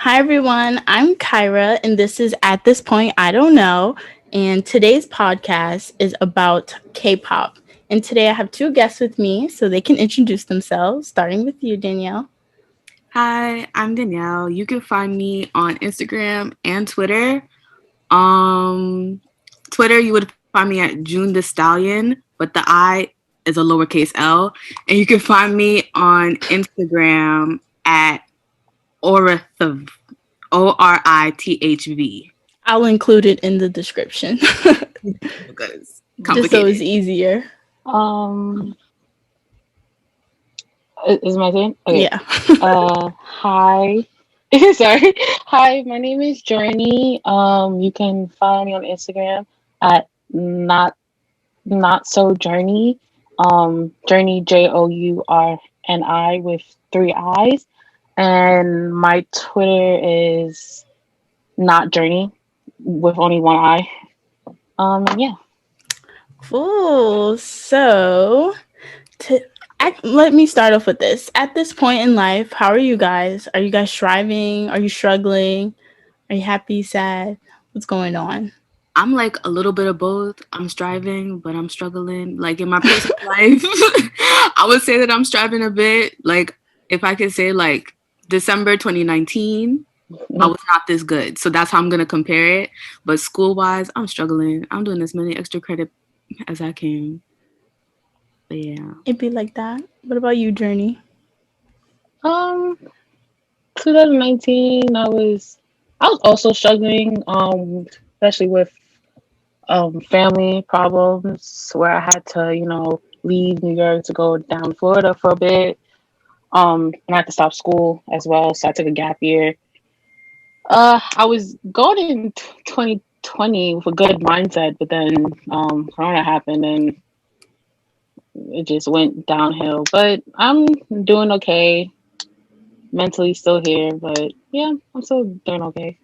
Hi everyone, I'm Kyra, and this is At This Point I Don't Know. And today's podcast is about K-pop. And today I have two guests with me, so they can introduce themselves. Starting with you, Danielle. Hi, I'm Danielle. You can find me on Instagram and Twitter. Um, Twitter, you would find me at June the Stallion, but the I is a lowercase L. And you can find me on Instagram at Orithv, Orithv. I'll include it in the description, Because it's just so it's complicated. easier. Um, is my turn? Okay. Yeah. Hi. Sorry. Hi, my name is Journi. You can follow me on Instagram at not so Journey. Journey Journi with three I's, and my Twitter is not Journey with only one I. Yeah. Cool. So, to, let me start off with this. At this point in life, how are you guys? Are you guys striving? Are you struggling? Are you happy, sad? What's going on? I'm like a little bit of both. I'm striving, but I'm struggling. Like in my personal life, I would say that I'm striving a bit. Like if I could say like December 2019, I was not this good. So that's how I'm gonna compare it. But school wise, I'm struggling. I'm doing as many extra credit as I can. But yeah. It'd be like that. What about you, Journey? Um, 2019, I was also struggling, especially with family problems where I had to, leave New York to go down to Florida for a bit. And I had to stop school as well, so I took a gap year. I was going in 2020 with a good mindset, but then Corona happened and it just went downhill. But I'm doing okay. Mentally still here, but yeah, I'm still doing okay.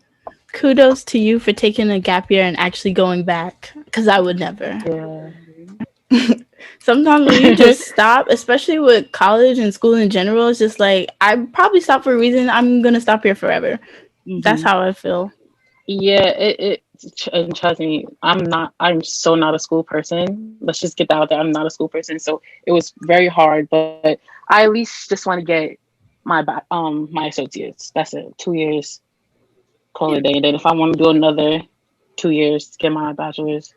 Kudos to you for taking a gap year and actually going back, because I would never. Yeah. Sometimes when you just stop, especially with college and school in general, it's just like, I probably stopped for a reason. I'm going to stop here forever. That's Mm-hmm. how I feel. Yeah, and trust me, I'm so not a school person. Let's just get that out there. I'm not a school person. So it was very hard, but I at least just want to get my associates. That's it. 2 years, call it Yeah. a day. And then if I want to do another 2 years to get my bachelor's,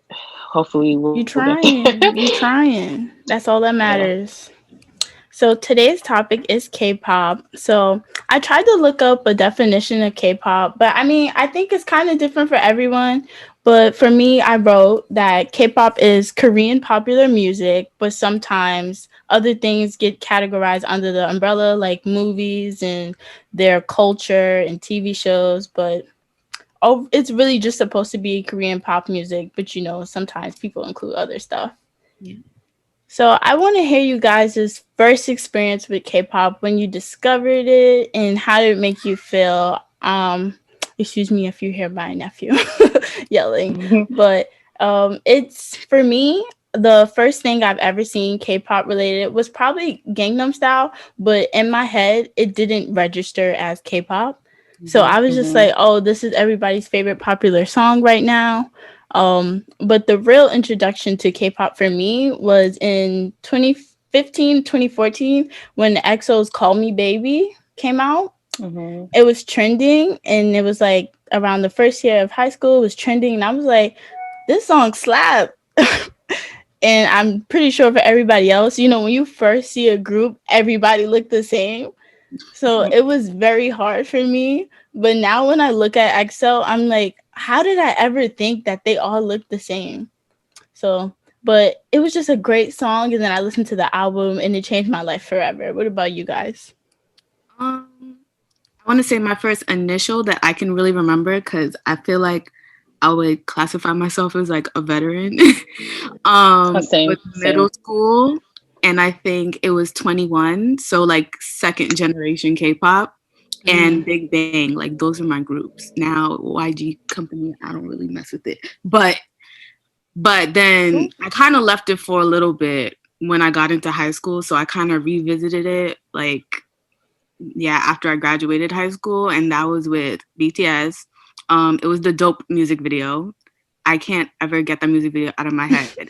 hopefully we'll You get there. trying. You trying. That's all that Yeah. matters. So today's topic is K-pop. So I tried to look up a definition of K-pop, but I mean, I think it's kind of different for everyone. But for me, I wrote that K-pop is Korean popular music, but sometimes other things get categorized under the umbrella, like movies and their culture and TV shows. But it's really just supposed to be Korean pop music. But sometimes people include other stuff. Yeah. So I want to hear you guys' first experience with K-pop, when you discovered it and how did it make you feel. Excuse me if you hear my nephew yelling, but it's, for me, the first thing I've ever seen K-pop related was probably Gangnam Style, but in my head it didn't register as K-pop. So Mm-hmm. I was just like, oh, this is everybody's favorite popular song right now. But the real introduction to K-pop for me was in 2015, 2014, when EXO's Call Me Baby came out. Hmm. It was trending, and it was like around the first year of high school, it was trending, and I was like, this song slap. And I'm pretty sure for everybody else, when you first see a group, everybody looked the same. So it was very hard for me. But now when I look at EXO, I'm like, how did I ever think that they all look the same? So, but it was just a great song. And then I listened to the album and it changed my life forever. What about you guys? I want to say my first initial that I can really remember because I feel like I would classify myself as like a veteran. Same, With same. middle school, and I think it was 21, so like second generation K-pop and Mm. Big Bang. Like those are my groups. Now YG Company, I don't really mess with it, but then Cool. I kind of left it for a little bit when I got into high school, so I kind of revisited it like yeah, after I graduated high school, and that was with BTS. It was the Dope music video. I can't ever get that music video out of my head.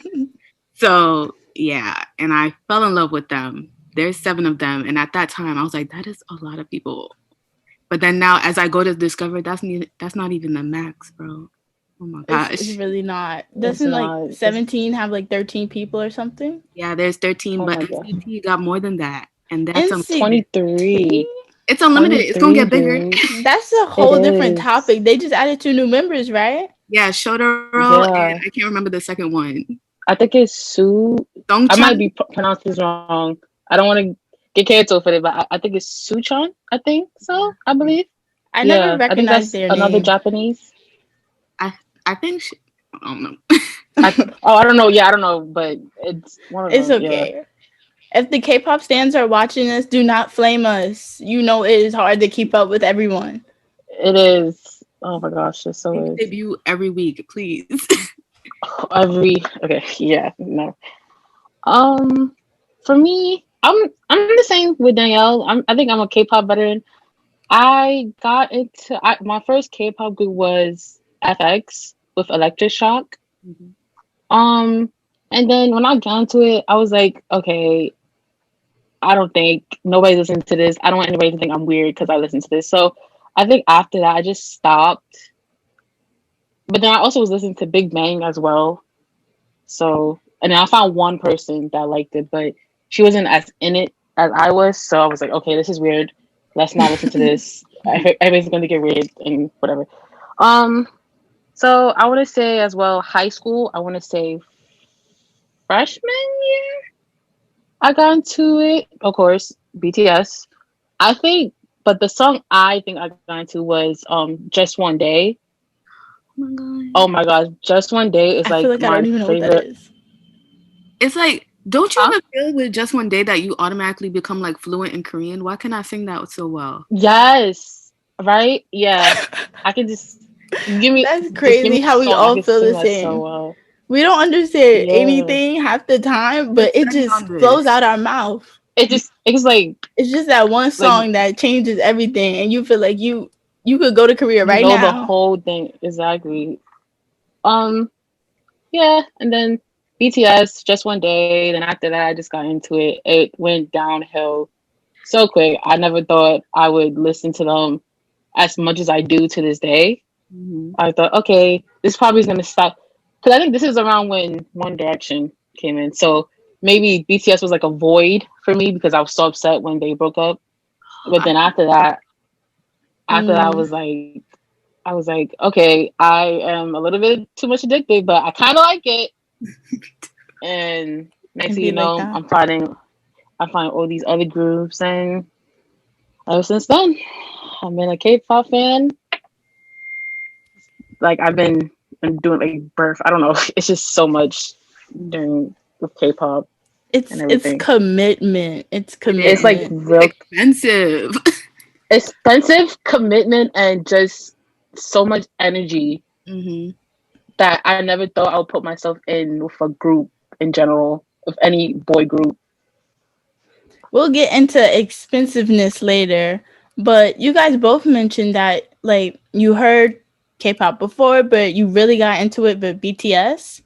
So yeah, and I fell in love with them. There's 7 of them, and at that time, I was like, that is a lot of people. But then now, as I go to discover, that's not even the max, bro. Oh my It's gosh. really not. It's Doesn't like not. 17 have like 13 people or something? Yeah, there's 13, Oh but my god. NCT got more than that, and that's NCT? unlimited. 23. It's unlimited. It's gonna 23, get bigger. dude. That's a It whole different is. topic. They just added 2 new members, right? Yeah, Shotaro, and Yeah. I can't remember the second one. I think it's Sue. I might Dongchan. be pronouncing this wrong. I don't want to get canceled for it, but I think it's Suchan. I think so. I believe. I never Yeah, I think recognized that's their another name. Japanese. I think I don't know. I don't know. Yeah, I don't know, but it's one of It's them. Yeah, okay. If the K-pop stands are watching us, do not flame us. You know it is hard to keep up with everyone. it is. Oh my gosh, it so They is. debut every week, please. Okay, yeah, no. For me, I'm the same with Danielle. I think I'm a K-pop veteran. I got into my first K-pop group was FX with Electric Shock. Mhm. And then when I got into it, I was like, okay, I don't think nobody's listening to this. I don't want anybody to think I'm weird because I listen to this. So I think after that, I just stopped. But then I also was listening to Big Bang as well. So, and then I found one person that liked it, but she wasn't as in it as I was. So I was like, okay, this is weird. Let's not listen to this. Everybody's going to get weird and whatever. Um, so I want to say as well, high school. I want to say freshman year. I got into it, of course, BTS. I think, but the song I think I got into was Just One Day. Oh my god. Oh my gosh, Just One Day is I feel like like I don't my even know what that favorite. is. It's like, don't you Huh? ever feel with Just One Day that you automatically become like fluent in Korean? Why can I sing that so well? Yes, right? Yeah, I can just give me That's just give crazy me a how we song. I all can feel sing the that so same. well. We don't understand Yeah, anything half the time, but Let's it study just on this. flows out our mouth. it's It's just that one like song that changes everything, and you feel like you could go to Korea you right know the now. whole thing exactly. Um, yeah, and then BTS Just One Day. Then after that, I just got into it. It went downhill so quick. I never thought I would listen to them as much as I do to this day. Mhm. I thought, okay, this probably is gonna stop because I think this is around when One Direction came in. So maybe BTS was like a void for me because I was so upset when they broke up. But I then after that, Mm, I was like, okay, I am a little bit too much addicted, but I kind of like it. And next it thing be you like know, that. I find all these other groups, and ever since then, I've been a K-pop fan. Like I'm doing like birth. I don't know. It's just so much during with K-pop and It's everything. commitment. It's it It's is. like commitment. It's real expensive. expensive commitment and just so much energy Hmm. that I never thought I would put myself in with a group in general, with any boy group. We'll get into expensiveness later, but you guys both mentioned that like you heard K-pop before, but you really got into it with BTS.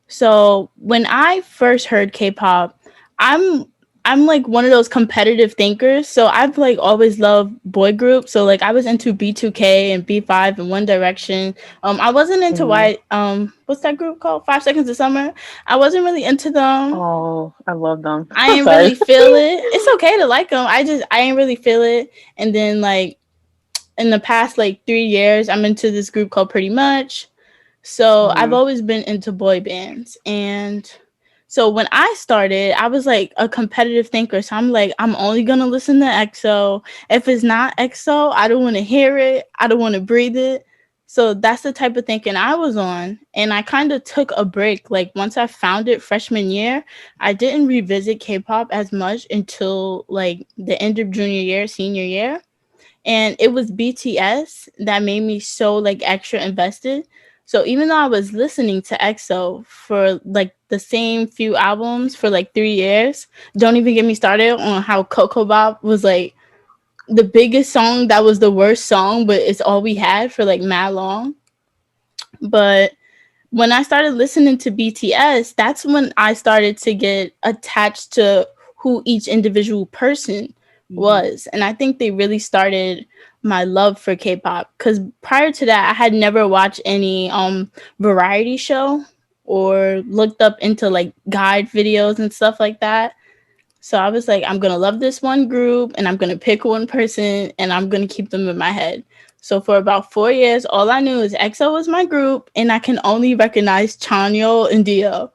So when I first heard K-pop, I'm I'm like one of those competitive thinkers. So I've like always loved boy groups. So like I was into B2K and B5 and One Direction. I wasn't into Mm. why what's that group called? 5 Seconds of Summer. I wasn't really into them. Oh, I love them. I I'm ain't sorry. really feel it. It's okay to like them. I ain't really feel it. And then like in the past like 3 years, I'm into this group called Pretty Much. So I've Mm. always been into boy bands. And so when I started, I was like a competitive thinker. So I'm like, I'm only gonna listen to EXO. If it's not EXO, I don't want to hear it. I don't want to breathe it. So that's the type of thinking I was on. And I kind of took a break. Like once I found it freshman year, I didn't revisit K-pop as much until like the end of junior year, senior year. And it was BTS that made me so like extra invested. So even though I was listening to EXO for like the same few albums for like 3 years, don't even get me started on how Coco Bop was like the biggest song that was the worst song, but it's all we had for like mad long. But when I started listening to BTS, that's when I started to get attached to who each individual person was. And I think they really started my love for K-pop, because prior to that I had never watched any variety show or looked up into like guide videos and stuff like that. So I was like, I'm going to love this one group and I'm going to pick one person and I'm going to keep them in my head. So for about 4 years, all I knew is EXO was my group and I can only recognize Chanyeol and Dio.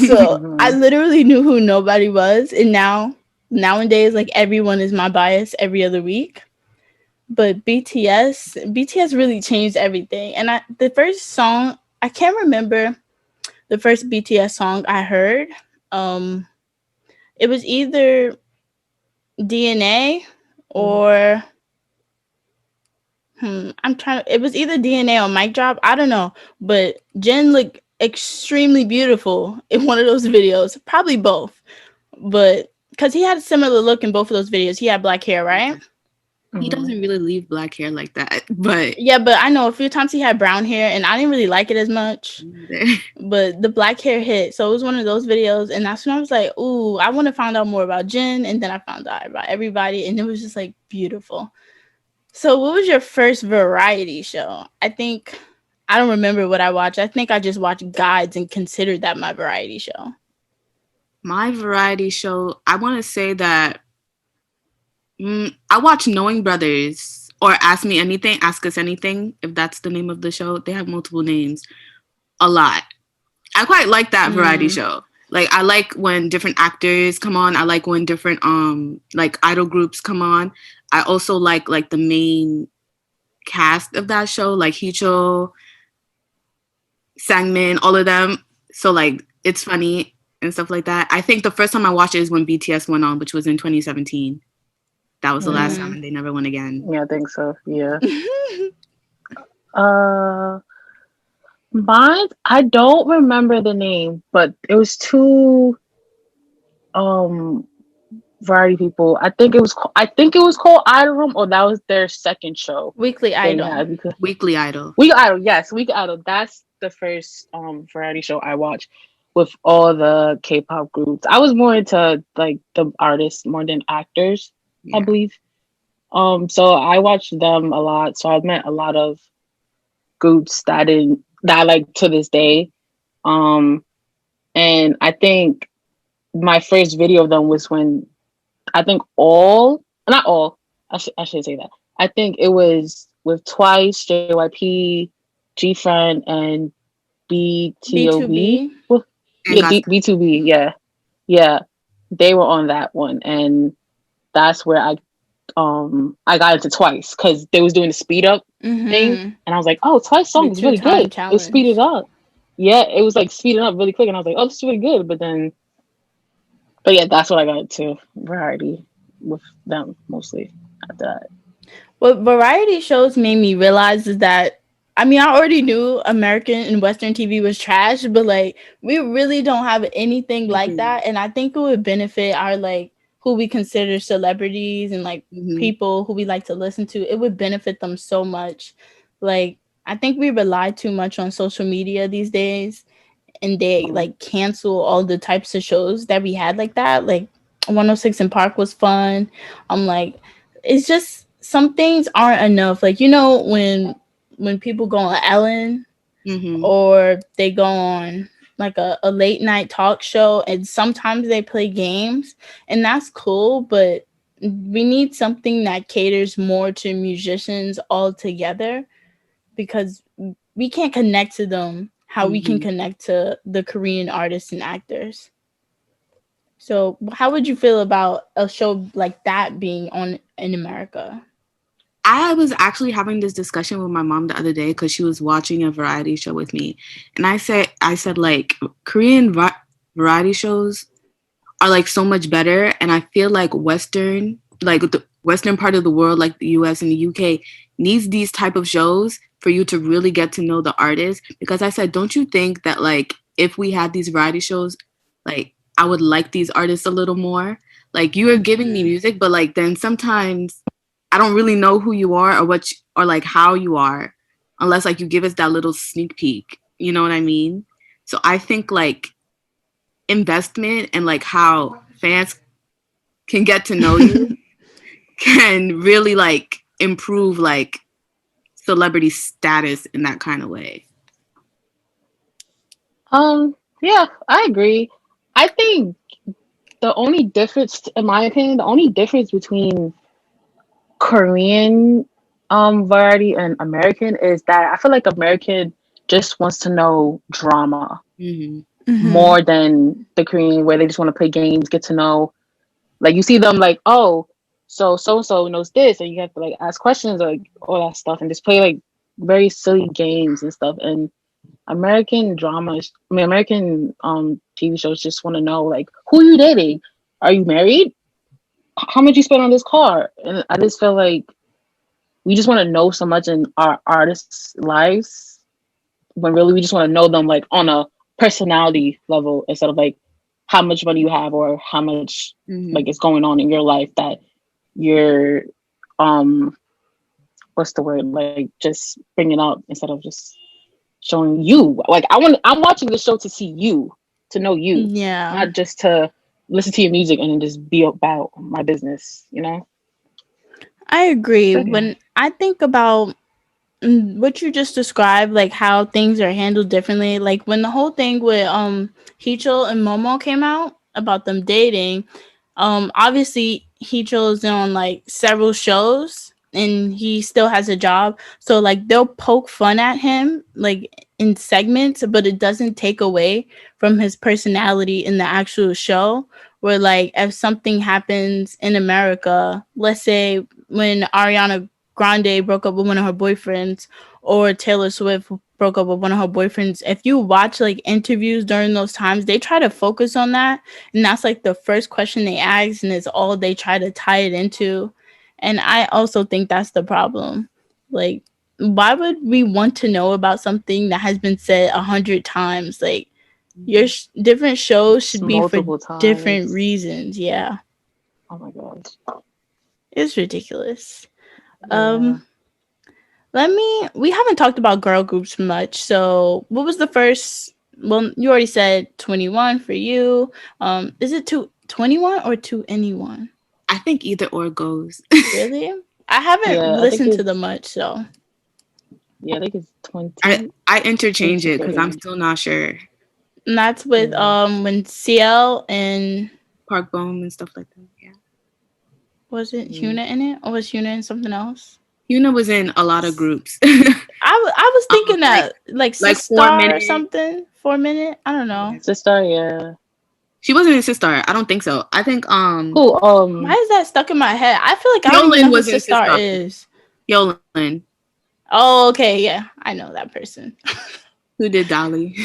So I literally knew who nobody was. And nowadays, like everyone is my bias every other week. But BTS really changed everything. And the first song, I can't remember the first BTS song I heard. It was either DNA or it was either DNA or Mic Drop. I don't know. But Jin looked extremely beautiful in one of those videos. Probably both. But because he had a similar look in both of those videos. He had black hair, right? He doesn't really leave black hair like that, but yeah, but I know a few times he had brown hair and I didn't really like it as much. But the black hair hit, so it was one of those videos, and that's when I was like, ooh, I want to find out more about Jin. And then I found out about everybody, and it was just like beautiful. So what was your first variety show? I don't remember what I watched. I think I just watched guides and considered that my variety show. My variety show, I want to say that I watch Knowing Brothers or Ask Us Anything, if that's the name of the show. They have multiple names. A lot. I quite like that variety show. Like, I like when different actors come on. I like when different like idol groups come on. I also like the main cast of that show, like Hicho, Sangmin, all of them. So like it's funny and stuff like that. I think the first time I watched it is when BTS went on, which was in 2017. That was the last time, and they never went again. Yeah, I think so. Yeah. Mine, I don't remember the name, but it was two variety people. I think it was called Idol Room, or that was their second show. Weekly Idol. Weekly Idol. Weekly Idol, yes, Weekly Idol. That's the first variety show I watched with all the K-pop groups. I was more into like the artists more than actors, I believe. So I watched them a lot. So I've met a lot of groups that I like to this day. And I think my first video of them was when I think not all, I should say that. I think it was with Twice, JYP, G-Friend, and B2B. Yeah, B2B, yeah. Yeah. They were on that one. And that's where I got into Twice because they was doing the speed up thing, and I was like, "Oh, Twice song is really good." Challenge. It was speeded up. Yeah, it was like speeding up really quick, and I was like, "Oh, this is really good." But yeah, that's what I got into variety with them mostly after that. What variety shows made me realize is that I already knew American and Western TV was trash, but like we really don't have anything like that, and I think it would benefit our like who we consider celebrities and like people who we like to listen to. It would benefit them so much. Like I think we rely too much on social media these days, and they like cancel all the types of shows that we had like that. Like 106 in Park was fun. I'm like, it's just some things aren't enough. Like, you know, when people go on Ellen or they go on like a late night talk show, and sometimes they play games, and that's cool, but we need something that caters more to musicians altogether, because we can't connect to them how we can connect to the Korean artists and actors. So how would you feel about a show like that being on in America? I was actually having this discussion with my mom the other day because she was watching a variety show with me. And I said like Korean variety shows are like so much better. And I feel like Western, like the Western part of the world, like the US and the UK, needs these type of shows for you to really get to know the artist. Because I said, don't you think that like if we had these variety shows, like I would like these artists a little more? Like, you are giving me music, but like then sometimes I don't really know who you are or or like how you are unless like you give us that little sneak peek. You know what I mean? So I think like investment and like how fans can get to know you can really like improve like celebrity status in that kind of way. Yeah, I agree. I think the only difference, in my opinion, the only difference between Korean variety and American is that I feel like American just wants to know drama Mm-hmm. Mm-hmm. more than the Korean, where they just want to play games, get to know. Like, you see them like, oh, so and so knows this, and you have to like ask questions, like all that stuff, and just play like very silly games and stuff. And American dramas, I mean, American TV shows just want to know, like, who are you dating? Are you married? How much you spend on this car? And I just feel like we just want to know so much in our artists' lives, when really we just want to know them like on a personality level, instead of like how much money you have or how much Mm-hmm. like is going on in your life that you're um what's the word, like just bringing up, instead of just showing you. Like, I'm watching the show to see you, to know you, Yeah, not just to listen to your music and then just be about my business, you know? I agree. But yeah. When I think about what you just described, like how things are handled differently, like when the whole thing with Heechul and Momo came out about them dating, obviously Heechul is on like several shows and he still has a job, so like they'll poke fun at him like in segments, but it doesn't take away from his personality in the actual show. Where like if something happens in America, let's say when Ariana Grande broke up with one of her boyfriends, or Taylor Swift broke up with one of her boyfriends, if you watch like interviews during those times, they try to focus on that. And that's like the first question they ask, and it's all they try to tie it into. And I also think that's the problem. Like, why would we want to know about something that has been said 100 times? Like, your different shows It's should be for multiple different times. reasons. Yeah, Oh my god. it's ridiculous. Yeah. Um, we haven't talked about girl groups much. So what was the first, well, you already said 21 for you. Is it to 21 or to anyone? I think either or goes. Really? I haven't Yeah, listened to them much, so. I think it's 20, I interchange 22, it because I'm 31. still not sure. And that's with Yeah. when CL and Park Bone and stuff like that. Yeah. was it Mm. Huna in it, or was Huna in something else? Yuna was in a lot of groups. I was thinking that like like 4 Sistar or minutes. something. 4 minute. I don't know. Sister, yeah. She wasn't in Sistar. I don't think so. I think Who? Why is that stuck in my head? I feel like I don't even Yolan know who was in Sistar Sistar. is. Yolan. Oh, okay, yeah, I know that person. Who did Dolly?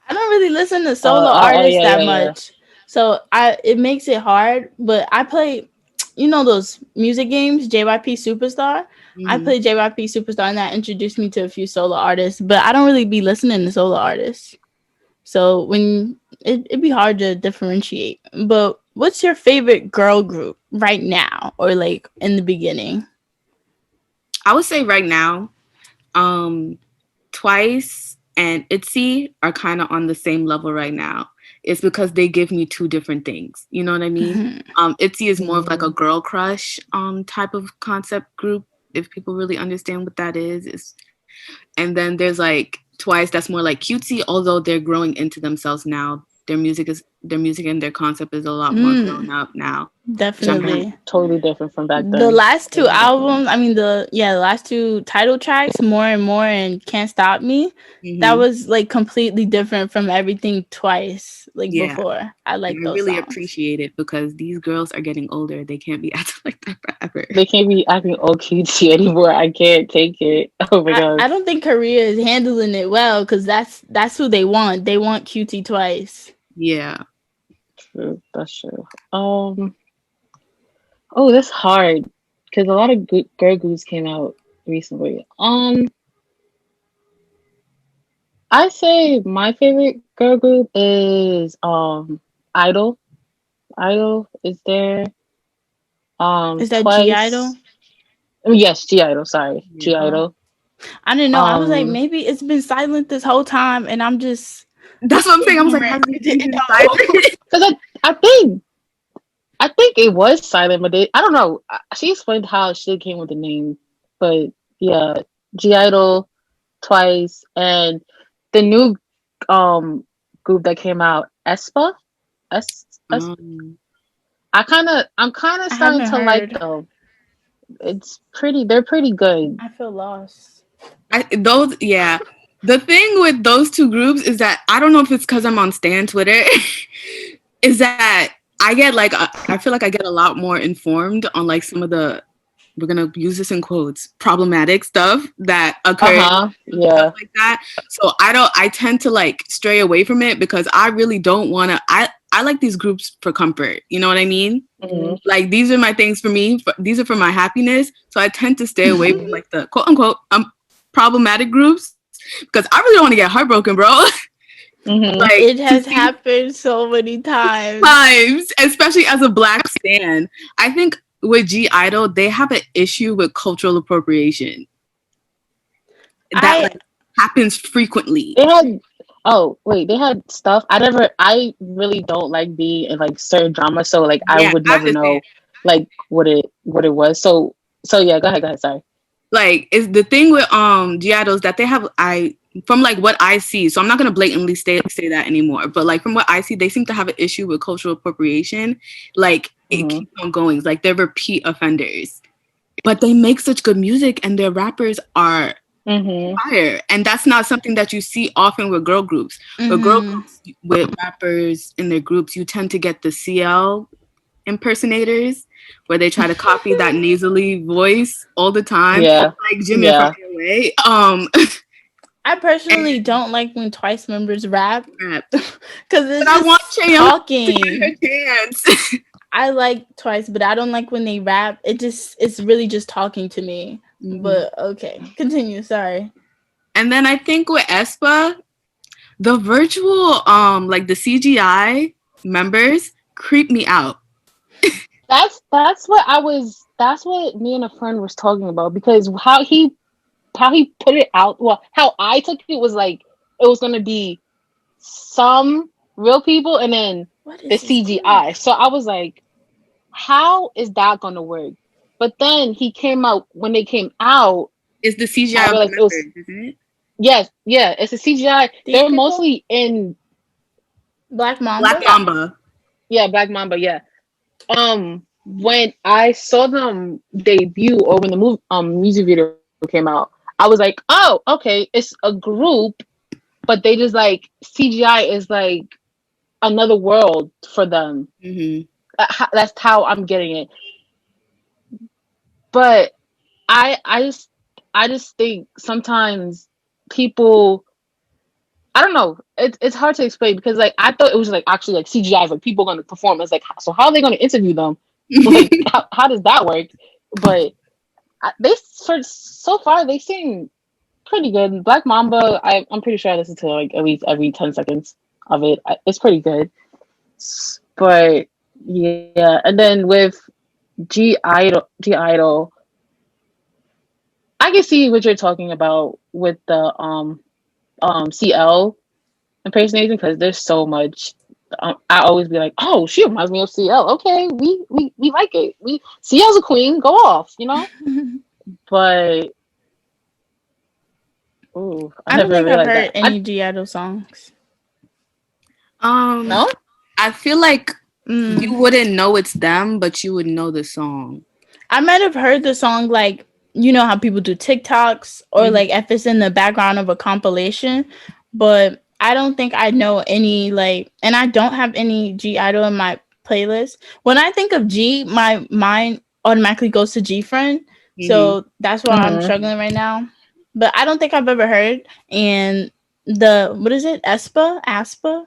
I don't really listen to solo artists Yeah, that yeah, yeah. much, so it makes it hard. But I play, those music games, JYP Superstar. I Mm-hmm. play JYP Superstar, and that introduced me to a few solo artists. But I don't really be listening to solo artists, so when it'd be hard to differentiate. But what's your favorite girl group right now, or like in the beginning? I would say right now, Twice and ITZY are kind of on the same level right now. It's because they give me two different things. You know what I mean? Mm-hmm. ITZY is more of like a girl crush type of concept group, if people really understand what that is. And then there's like Twice that's more like cutesy, although they're growing into themselves now. Their music and their concept is a lot more grown up now. Definitely. Totally different from back The then. last two Totally different. albums, I mean the last two title tracks, More and More and Can't Stop Me, that Mm-hmm. was like completely different from everything Twice, like Yeah. before. I And like I those really songs. appreciate it because these girls are getting older. They can't be acting like that forever. They can't be acting all cutesy anymore. I can't take it. Oh my god. I don't think Korea is handling it well, because that's who they want. They want QT Twice. Yeah. True. That's true. Oh, that's hard because a lot of good girl groups came out recently. I say my favorite girl group is Idol. Idol is there. Is that G Idol? Twice. Yes, G Idol. Sorry, Yeah. G Idol. I didn't know. I was like, maybe it's been silent this whole time, and I'm just. That's what I'm saying. I was like, has it been silent? Because I think it was silent, but I don't know. She explained how she came with the name, but yeah, G Idol, Twice, and the new group that came out, Aespa. Um, I'm kind of starting to like them. They're pretty good. I feel lost. The thing with those two groups is that I don't know if it's because I'm on Stan Twitter, is that I get like I feel like I get a lot more informed on like some of the, we're gonna use this in quotes, problematic stuff that occurs, yeah, like that. So I tend to like stray away from it because I really don't want to. I like these groups for comfort. You know what I mean? Mm-hmm. Like these are my things for me. These are for my happiness. So I tend to stay away from like the quote unquote problematic groups because I really don't want to get heartbroken, bro. Mm-hmm. Like, it has happened so many times, especially as a Black stan. I think with G Idol, they have an issue with cultural appropriation that like, happens frequently. They had stuff. I really don't like being in like certain drama, so like I would never know like what it was. So yeah, go ahead, sorry. Like, is the thing with G Idols that they have, from like what I see, so I'm not gonna blatantly say that anymore, but like from what I see, they seem to have an issue with cultural appropriation. Like it keeps on going. It's like they're repeat offenders, but they make such good music and their rappers are fire, and that's not something that you see often with girl groups. With girl groups, with rappers in their groups, you tend to get the CL impersonators where they try to copy that nasally voice all the time. Yeah, like Jimmy from LA. I personally don't like when Twice members rap because it's I want talking. Chance. I like Twice, but I don't like when they rap. It's really just talking to me. But okay, continue. Sorry. And then I think with Aespa, the virtual like the CGI members creep me out. That's what me and a friend was talking about, because how he put it out. Well, how I took it was like it was gonna be some real people and then the CGI. So I was like, how is that gonna work? But then when they came out, it's the CGI members, isn't it? Yes, yeah, it's a CGI. They're mostly in Black Mamba. Yeah, Black Mamba. Yeah. When I saw them debut, or when the music video came out, I was like, oh, okay, it's a group, but they just like CGI is like another world for them. That's how I'm getting it. But I just think sometimes people, I don't know, it's hard to explain, because like I thought it was like actually like CGI, like people going to perform. It's like, so how are they going to interview them? Like how does that work? But so far they seem pretty good. Black Mamba, I'm pretty sure I listened to like at least every 10 seconds of it. It's pretty good. But yeah, and then with G Idol, I can see what you're talking about with the CL impersonation, because there's so much. I always be like, oh, she reminds me of CL. Okay, we like it. CL's a queen. Go off, you know. But I don't think I've heard any G Idol songs. No, I feel like you wouldn't know it's them, but you would know the song. I might have heard the song, like, you know how people do TikToks, or like if it's in the background of a compilation, but I don't think I know any, like, and I don't have any G Idol in my playlist. When I think of G, my mind automatically goes to G Friend. So that's why I'm struggling right now. But I don't think I've ever heard. And what is it? Aespa? Aespa.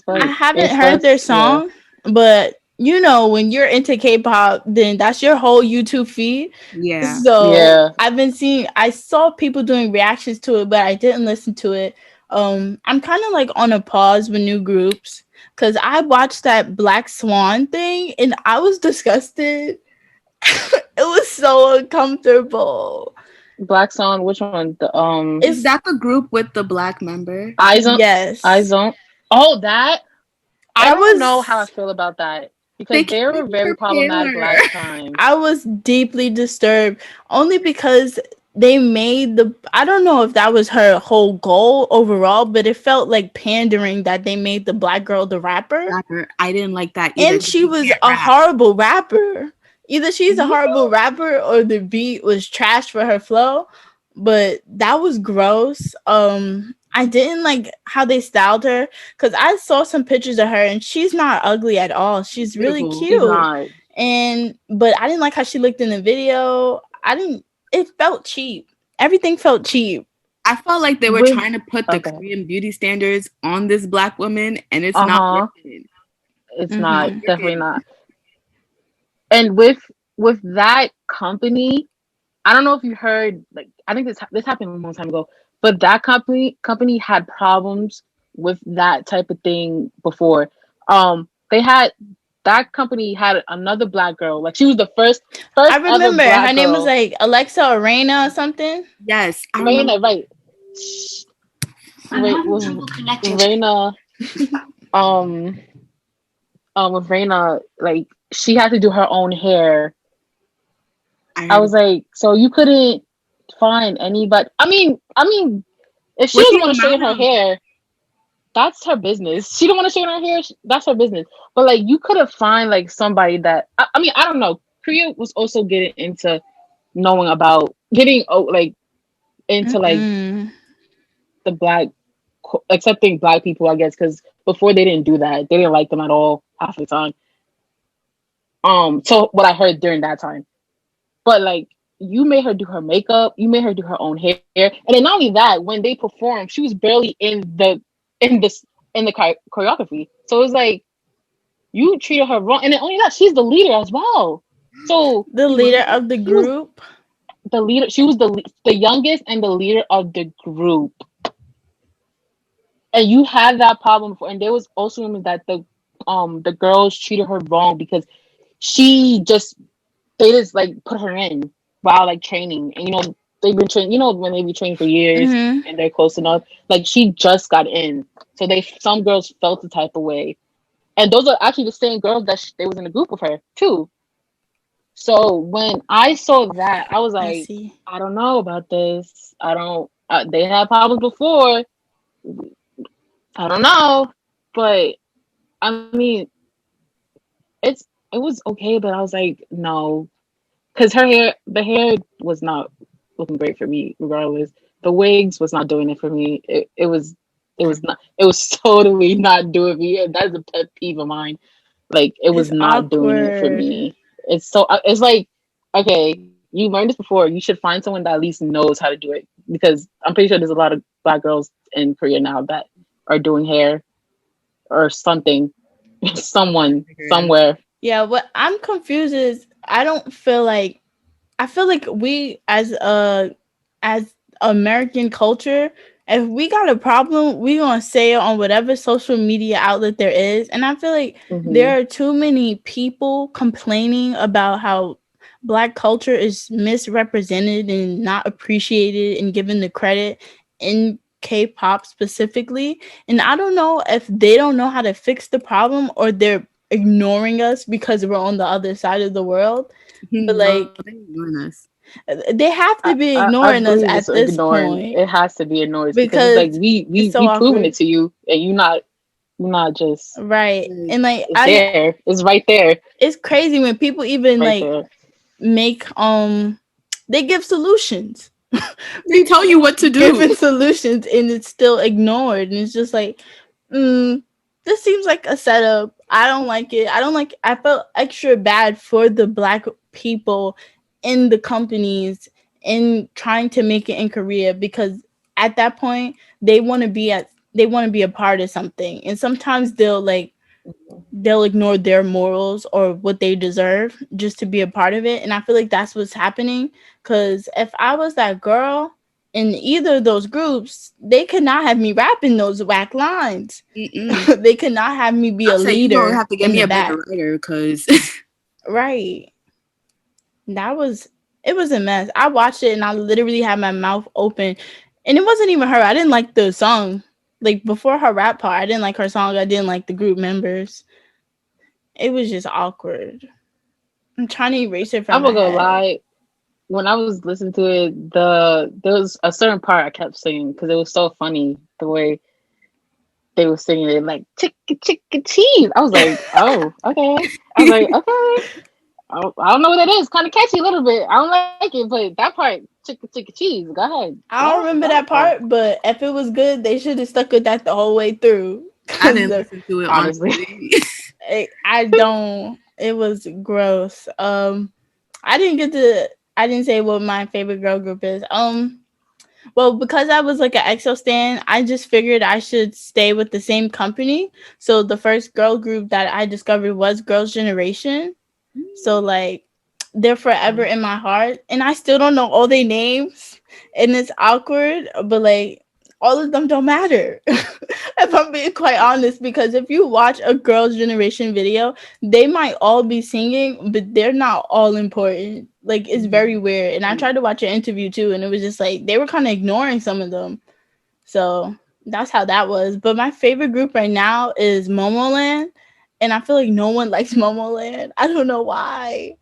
I haven't heard their song, but you know, when you're into K-pop, then that's your whole YouTube feed. Yeah. So I saw people doing reactions to it, but I didn't listen to it. I'm kind of like on a pause with new groups because I watched that Black Swan thing and I was disgusted. It was so uncomfortable. Black Song, which one? The Is It's that the group with the black member? Izone. yes. Izone. Oh, that I That don't know how I was feel about that They because keep they were making very her problematic paler. last time. I was deeply disturbed only because they made the I don't know if that was her whole goal overall, but it felt like pandering that they made the black girl the rapper. Rapper. I didn't like that either And because she she was can't a rap. horrible rapper. Either she's a You horrible rapper or the beat was trash for her flow. But that was gross. I didn't like how they styled her because I saw some pictures of her and she's not ugly at all. She's really beautiful. She's cute. not. And but I didn't like how she looked in the video. I didn't it felt cheap. Everything felt cheap. I felt like they were With trying to put the okay. Korean beauty standards on this black woman, and it's not Uh-huh. working. It's It's not not. Mm-hmm. Definitely working. not. And with that company, I don't know if you heard, like, I think this happened a long time ago, but that company had problems with that type of thing before. They had that company had another black girl, like she was the I first ever remember her black name was girl. like Alexa Arena or something. Yes, I remember. Raina, right? I'm having With trouble connecting. Raina, um, with Raina, like she had to do her own hair. I I heard was about like, so you couldn't find anybody. I mean, if she with doesn't the want to straighten her amount of hair, that's her business. She don't want to straighten her hair. That's her business. But like, you could have find like somebody that. I mean, I don't know. Korea was also getting into knowing about getting like into like Mm-hmm. the black accepting black people. I guess because before they didn't do that. They didn't like them at all half the time. So what I heard during that time. But like you made her do her makeup, you made her do her own hair, and then not only that, when they performed, she was barely in this in the choreography. So it was like you treated her wrong, and then only that, she's the leader as well. So The she was leader of the she was group. the leader. She was the youngest and the leader of the group, and you had that problem before. And there was also rumors that the girls treated her wrong because she just they just like put her in while like training, and they've been trained. When they be trained for years Mm-hmm. and they're close enough. Like she just got in, so some girls felt the type of way, and those are actually the same girls that they was in a group with her too. So when I saw that, I was I like, see. I don't know about this. I don't. They had problems before. I don't know, but I mean, it was okay, but I was like, no, because the hair was not looking great for me. Regardless, the wigs was not doing it for me. It was totally not doing me, and that's a pet peeve of mine. Like it was It's not doing it for awkward. me. It's like, okay, you learned this before. You should find someone that at least knows how to do it, because I'm pretty sure there's a lot of black girls in Korea now that are doing hair or something. Someone somewhere. Yeah, what I'm confused is I feel like we as American culture, if we got a problem, we gonna say it on whatever social media outlet there is. And I feel like Hmm. there are too many people complaining about how black culture is misrepresented and not appreciated and given the credit in K-pop specifically. And I don't know if they don't know how to fix the problem or they're ignoring us because we're on the other side of the world. But no, like they're doing this. they have to be I ignoring us believe it's at this ignoring. point It has to be ignored because it's like because we it's we so we proving it awkward. to you, and you're not just. Right. Like, And like It's there. It's right there. it's crazy when people even Right like there. make they give solutions. they People tell you what to giving do. solutions and it's still ignored and it's just like this seems like a setup. I don't like it. I felt extra bad for the black people in the companies in trying to make it in Korea because at that point they want to be a part of something and sometimes they'll ignore their morals or what they deserve just to be a part of it. And I feel like that's what's happening. Because if I was that girl, in either of those groups, they could not have me rapping those whack lines. They could not have me be I'll a say you don't leader have to get in me the a better back. writer because Right. It was a mess. I watched it and I literally had my mouth open. And it wasn't even her. I didn't like the song. Like before her rap part, I didn't like her song. I didn't like the group members. It was just awkward. I'm trying to erase it from I'm my not gonna head. lie. When I was listening to it, there was a certain part I kept singing because it was so funny the way they were singing it, like chicka chicka cheese. I was like, oh, okay. I was like, okay. I don't know what that is. Kind of catchy a little bit. I don't like it, but that part, chicka chicka cheese. Go ahead. I don't remember Go. that part, but if it was good, they should have stuck with that the whole way through. I Cause didn't listen to it Honestly. honestly. I don't. It was gross. I didn't get to. I didn't say what my favorite girl group is. Well, because I was like an EXO stan, I just figured I should stay with the same company. So the first girl group that I discovered was Girls' Generation. So like they're forever in my heart, and I still don't know all their names, and it's awkward. But like all of them don't matter, if I'm being quite honest. Because if you watch a Girls' Generation video, they might all be singing, but they're not all important. Like it's very weird. And I tried to watch an interview too, and it was just like they were kind of ignoring some of them. So that's how that was. But my favorite group right now is Momoland, and I feel like no one likes Momoland. I don't know why.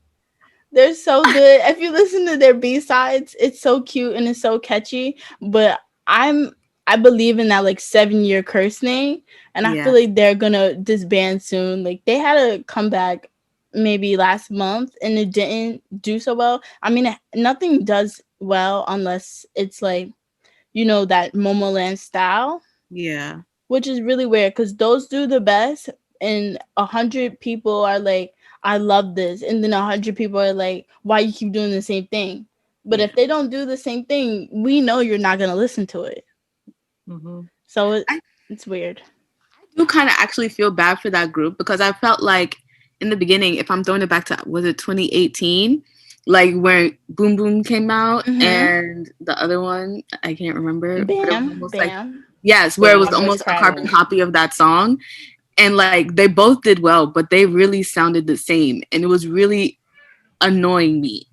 They're so good. If you listen to their B-sides, it's so cute and it's so catchy. But I believe in that like 7-year curse thing, and I feel Yeah. like they're gonna disband soon. Like they had a comeback maybe last month and it didn't do so well. I mean, nothing does well unless it's like, you know, that Momoland style, Yeah. which is really weird because those do the best, and 100 people are like, I love this, and then 100 people are like, why you keep doing the same thing? But Yeah. if they don't do the same thing, we know you're not gonna listen to it. Mm-hmm. So I it's weird. do kind of actually feel bad for that group because I felt like in the beginning, if I'm throwing it back to was it 2018, like where Boom Boom came out Mm-hmm. and the other one I can't remember, but it was Bam, almost like bam. yes, where it was Bam was almost a carbon cracking. copy of that song, and like they both did well, but they really sounded the same, and it was really annoying me.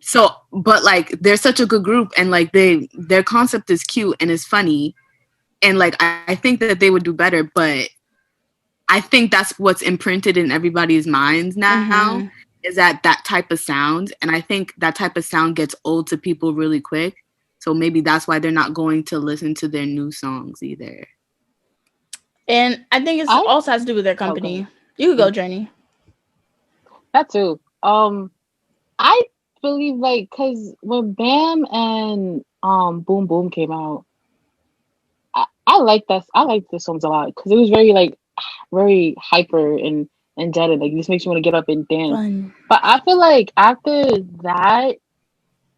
So, but like they're such a good group, and like their concept is cute and is funny, and like I think that they would do better, but I think that's what's imprinted in everybody's minds now Mm-hmm. is that type of sound, and I think that type of sound gets old to people really quick. So maybe that's why they're not going to listen to their new songs either. And I think it's I also has to do with their oh, go ahead. company. You could go, Journey. That too. I believe like because when Bam and Boom Boom came out, I like that. I like the songs a lot because it was very like very hyper and energetic. Like this makes you want to get up and dance. Fun. But I feel like after that,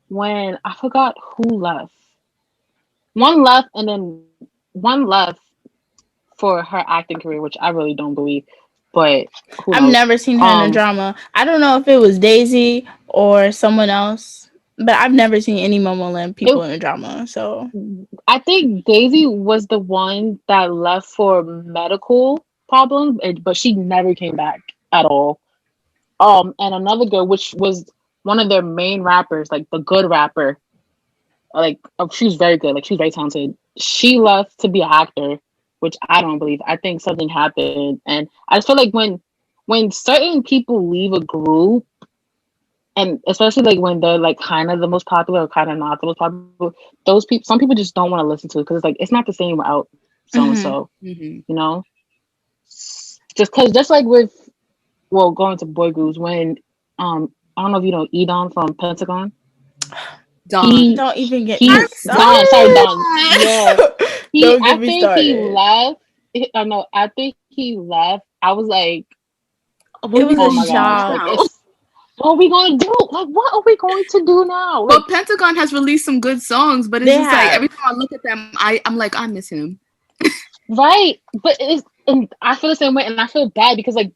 when I forgot who left, one left, and then one left for her acting career, which I really don't believe. But who I've knows? never seen her in a drama. I don't know if it was Daisy or someone else, but I've never seen any Momoland It, people in a drama. So I think Daisy was the one that left for medical problems, but she never came back at all. And another girl, which was one of their main rappers, like the good rapper, like she was very good, like she was very talented. She left to be an actor, which I don't believe. I think something happened, and I just feel like when certain people leave a group, and especially like when they're like kind of the most popular or kind of not the most popular, those people, some people just don't want to listen to it because it's like it's not the same without so and mm-hmm. so, Mm-hmm. you know. Just because, just like with going to boy groups when I don't know if you know Edon from Pentagon. Dawn. He Don't even get me I'm he Don, sorry started. Don, yeah. He Don't get me after he started. left, I know after he left, I was like, what It are we was a oh gonna my do gosh, like shock. now? it's what are we gonna do? Like what are we going to do now? Like Well, Pentagon has released some good songs, but it's They just like every have. time I look at them, I'm like I miss him. right, but it's and I feel the same way, and I feel bad because like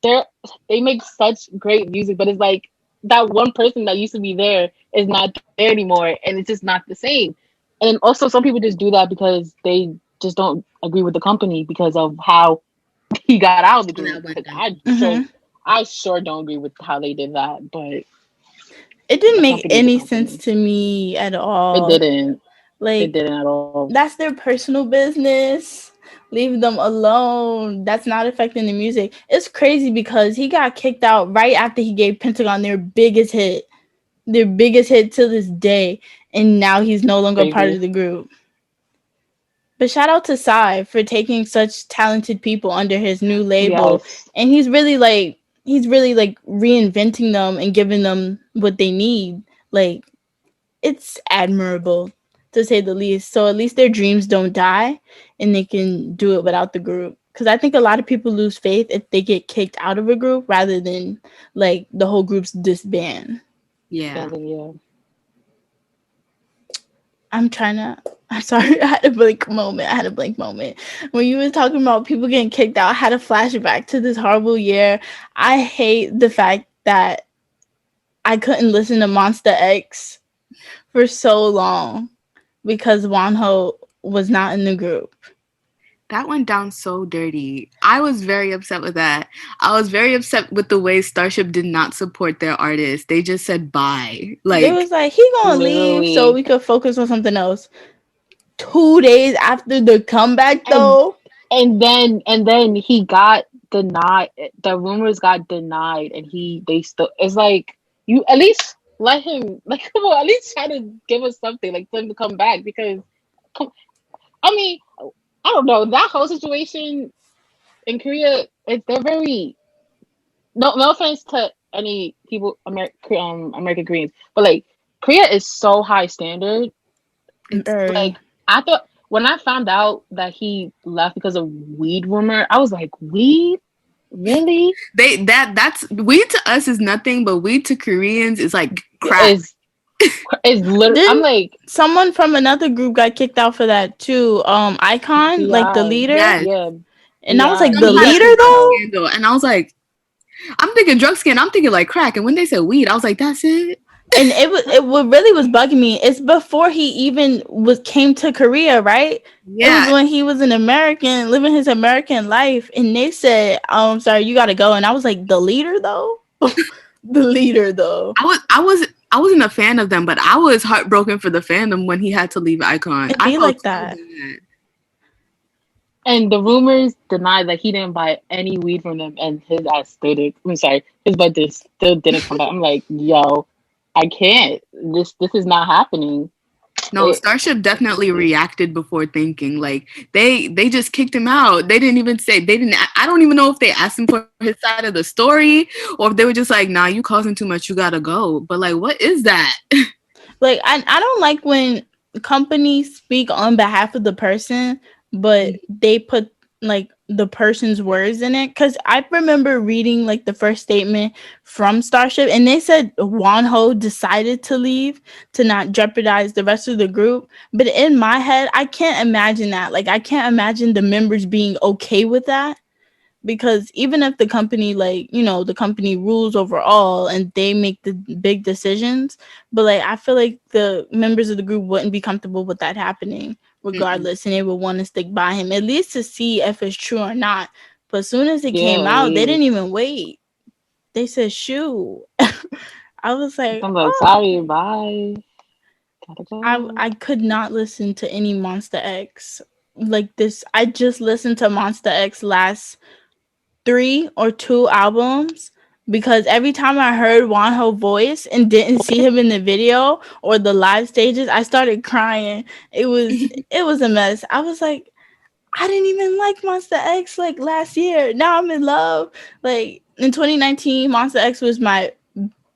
they make such great music, but it's like that one person that used to be there is not there anymore, and it's just not the same. and also some people just do that because they just don't agree with the company because of how he got out of the group. That went 'Cause down. I sure don't agree with how they did that, but It didn't the make company is the any sense company. to me at It all. didn't. It Like, didn't at all. that's their personal business. Leave them alone. That's not affecting the music. It's crazy because he got kicked out right after he gave Pentagon their biggest hit to this day, and now he's no longer part Crazy. of the group. But shout out to Psy for taking such talented people under his new label, Yes. and he's really like reinventing them and giving them what they need. Like, it's admirable to say the least. So at least their dreams don't die and they can do it without the group. Because I think a lot of people lose faith if they get kicked out of a group rather than like the whole group's disband. Yeah. Yeah. I'm sorry, I had a blank moment. When you were talking about people getting kicked out, I had a flashback to this horrible year. I hate the fact that I couldn't listen to Monster X for so long because Wonho was not in the group. That went down so dirty. I was very upset with that. I was very upset with the way Starship did not support their artists. They just said bye. They Like, was like, he gonna leave so Literally. we could focus on something else. 2 days after the comeback, And though, and then he got denied. The rumors got denied, and they still. It's like, you at least let him, like, come on, at least try to give us something, like, for him to come back, because come, I mean, I don't know, that whole situation in Korea. They're very, no offense to any people, American Koreans, but like, Korea is so high standard. it's very. Like, I thought, when I found out that he left because of weed rumor, I was like, weed? Really? that's weed to us is nothing, but weed to Koreans is like crack. Is literally. I'm Didn't like, someone from another group got kicked out for that too? Ikon, like the BI, leader, Yes. yeah, and I was BI, like, Some the he got kind of leader kicked drug though. out. scandal. And I was like, I'm thinking drug scandal. I'm thinking like crack. And when they said weed, I was like, that's it. And it what really was bugging me. It's before he even came to Korea, right? It was Yeah. when he was an American, living his American life, and they said, sorry, you gotta go." And I was like, "The leader, though, the leader, though." I wasn't a fan of them, but I was heartbroken for the fandom when he had to leave Icon. It'd I be felt like so that. bad. And the rumors denied that he didn't buy any weed from them, and his ass still did. I'm sorry, his butt still didn't come back. I'm like, yo, I can't. This is not happening. No, It, Starship definitely reacted before thinking. Like they just kicked him out. They didn't even say they didn't. I don't even know if they asked him for his side of the story or if they were just like, "Nah, you causing too much. You gotta go." But like, what is that? Like, I don't like when companies speak on behalf of the person, but they put like the person's words in it. Because I remember reading like the first statement from Starship, and they said Wonho decided to leave to not jeopardize the rest of the group. But in my head, I can't imagine that. Like, I can't imagine the members being okay with that. Because even if the company, like, the company rules overall and they make the big decisions, but like, I feel like the members of the group wouldn't be comfortable with that happening regardless, and they would want to stick by him at least to see if it's true or not. But as soon as it yeah, came at out, they didn't least. even wait. They said shoo. I was like, I'm like, oh, sorry, bye, gotta go. I could not listen to any Monster X like this. I just listened to Monster X last 3 or 2 albums because every time I heard Wonho voice and didn't see him in the video or the live stages, I started crying. It was a mess. I was like, I didn't even like Monster X like last year. Now I'm in love. Like in 2019, Monster X was my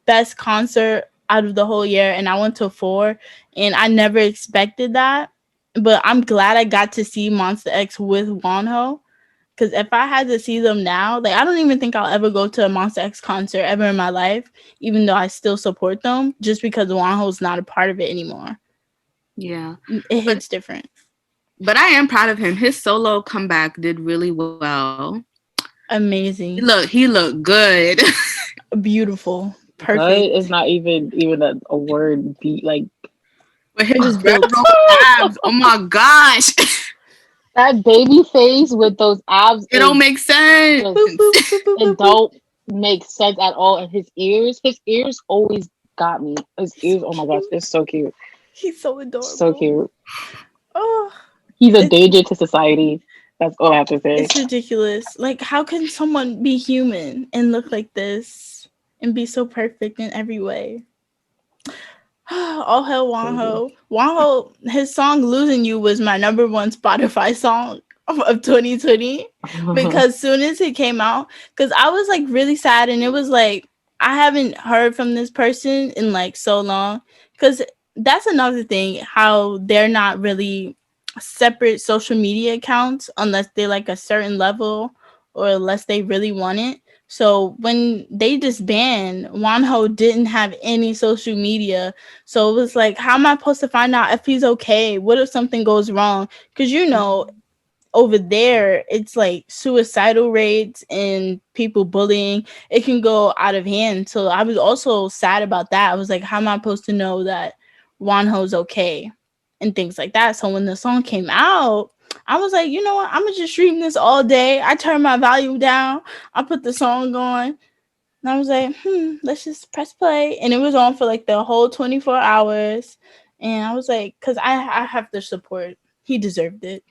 best concert out of the whole year, and I went to 4, and I never expected that. But I'm glad I got to see Monster X with Wonho. Because if I had to see them now, like, I don't even think I'll ever go to a Monster X concert ever in my life, even though I still support them, just because Wonho's not a part of it anymore. Yeah, It hits different. but I am proud of him. His solo comeback did really well. Amazing. He looked good. Beautiful. Good is Perfect. not even a word. Be like, With his red roll abs. Oh my gosh. That baby face with those abs. It don't make sense. Boop, boop, boop, boop, It boop, boop. don't make sense at all. And his ears always got me. His ears, oh my gosh, it's so cute. He's so adorable. So cute. Oh, He's a It's- danger to society. That's all I have to say. it's ridiculous. Like, how can someone be human and look like this and be so perfect in every way? All hell Wonho. Wonho, his song "Losing You" was my number one Spotify song of 2020 because soon as it came out, because I was like really sad, and it was like I haven't heard from this person in like so long. Because that's another thing, how they're not really separate social media accounts unless they're like a certain level or unless they really want it. So when they disbanded, Wonho didn't have any social media. So it was like, how am I supposed to find out if he's okay? What if something goes wrong? Because, you know, over there, it's like suicidal rates and people bullying. It can go out of hand. So I was also sad about that. I was like, how am I supposed to know that Wonho's okay? And things like that. So when the song came out, I was like, you know what? I'm going to just stream this all day. I turned my volume down. I put the song on. And I was like, let's just press play. And it was on for like the whole 24 hours. And I was like, because I have to support. He deserved it.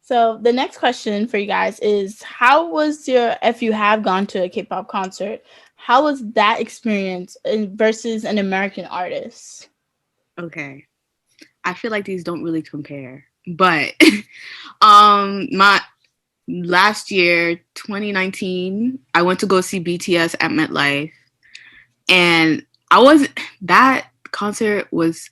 So the next question for you guys is, how was if you have gone to a K-pop concert, how was that experience versus an American artist? Okay. I feel like these don't really compare. But my last year, 2019, I went to go see BTS at MetLife. And that concert was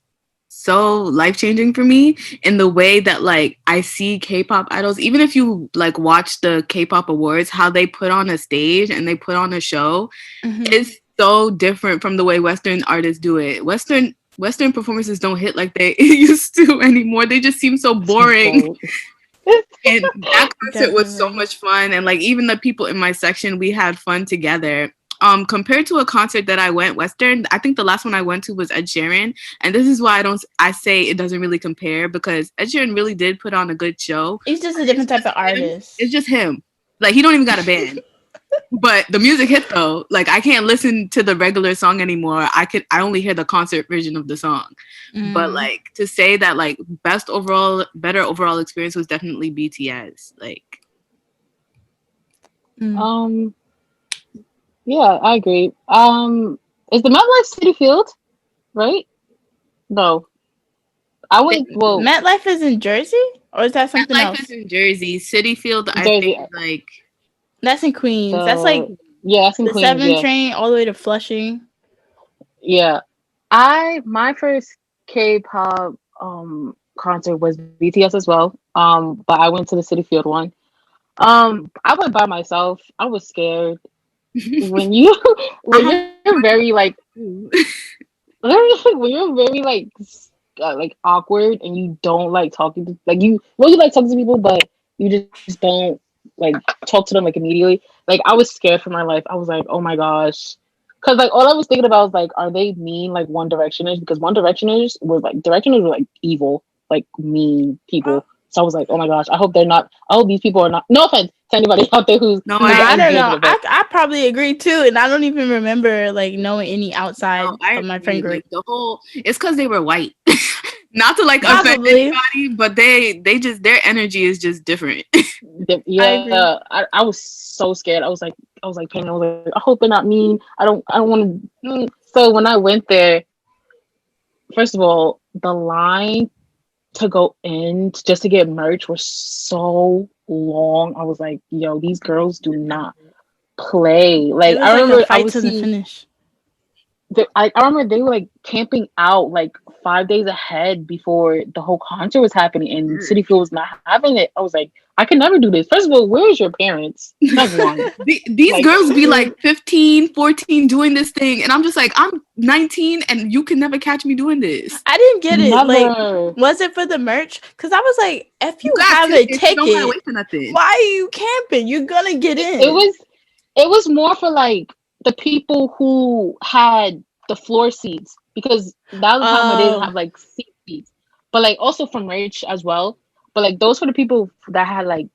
so life-changing for me in the way that like I see K-pop idols. Even if you like watch the K-pop awards, how they put on a stage and they put on a show, it's so different from the way Western artists do it. Western performances don't hit like they used to anymore. They just seem so boring. And that concert was so much fun. And like even the people in my section, we had fun together. Compared to a concert that I went Western, I think the last one I went to was Ed Sheeran. And this is why I say it doesn't really compare, because Ed Sheeran really did put on a good show. He's just a different type of artist. It's just him. Like he don't even got a band. But the music hit though. Like I can't listen to the regular song anymore. I only hear the concert version of the song. But like to say that like better overall experience was definitely BTS. Like yeah, I agree. Is the MetLife City Field, right? No. MetLife is in Jersey? Or is that something else? MetLife is in Jersey. City Field, I Jersey. think like that's in Queens. That's like that's in the Queens, 7 train all the way to Flushing. Yeah. My first K-pop concert was BTS as well. But I went to the City Field one. I went by myself. I was scared. when you're very like when you're very like awkward and you don't like talking to you like talking to people, but you just don't like talk to them like immediately. Like I was scared for my life. I was like, oh my gosh. Cause like all I was thinking about was like, are they mean like One Directioners? Because Directioners were like evil, like mean people. So I was like, oh my gosh, I hope these people are not. No offense to anybody out there who's. No, I don't know. I probably agree too, and I don't even remember like knowing any outside of my friend group. Like, it's because they were white. Not to like offend anybody, but their energy is just different. Yeah, I was so scared. I was like, Penny, I was like, I hope they're not mean. I don't want to. So when I went there, first of all, the line to go in just to get merch was so long. I was like, yo, these girls do not play. Like I remember I was to the finish. I remember they were like camping out like 5 days ahead before the whole concert was happening, and City Field was not having it. I was like, I could never do this. First of all, where's your parents? That's one. These girls be like 15, 14 doing this thing, and I'm just like, I'm 19 and you can never catch me doing this. I didn't get it. Like, was it for the merch? Because I was like, if you have a ticket, why are you camping? You're gonna get in. It was more for like the people who had the floor seats. because that was the time when they didn't Oh, have like seats, but like also for merch as well. But like those were the people that had like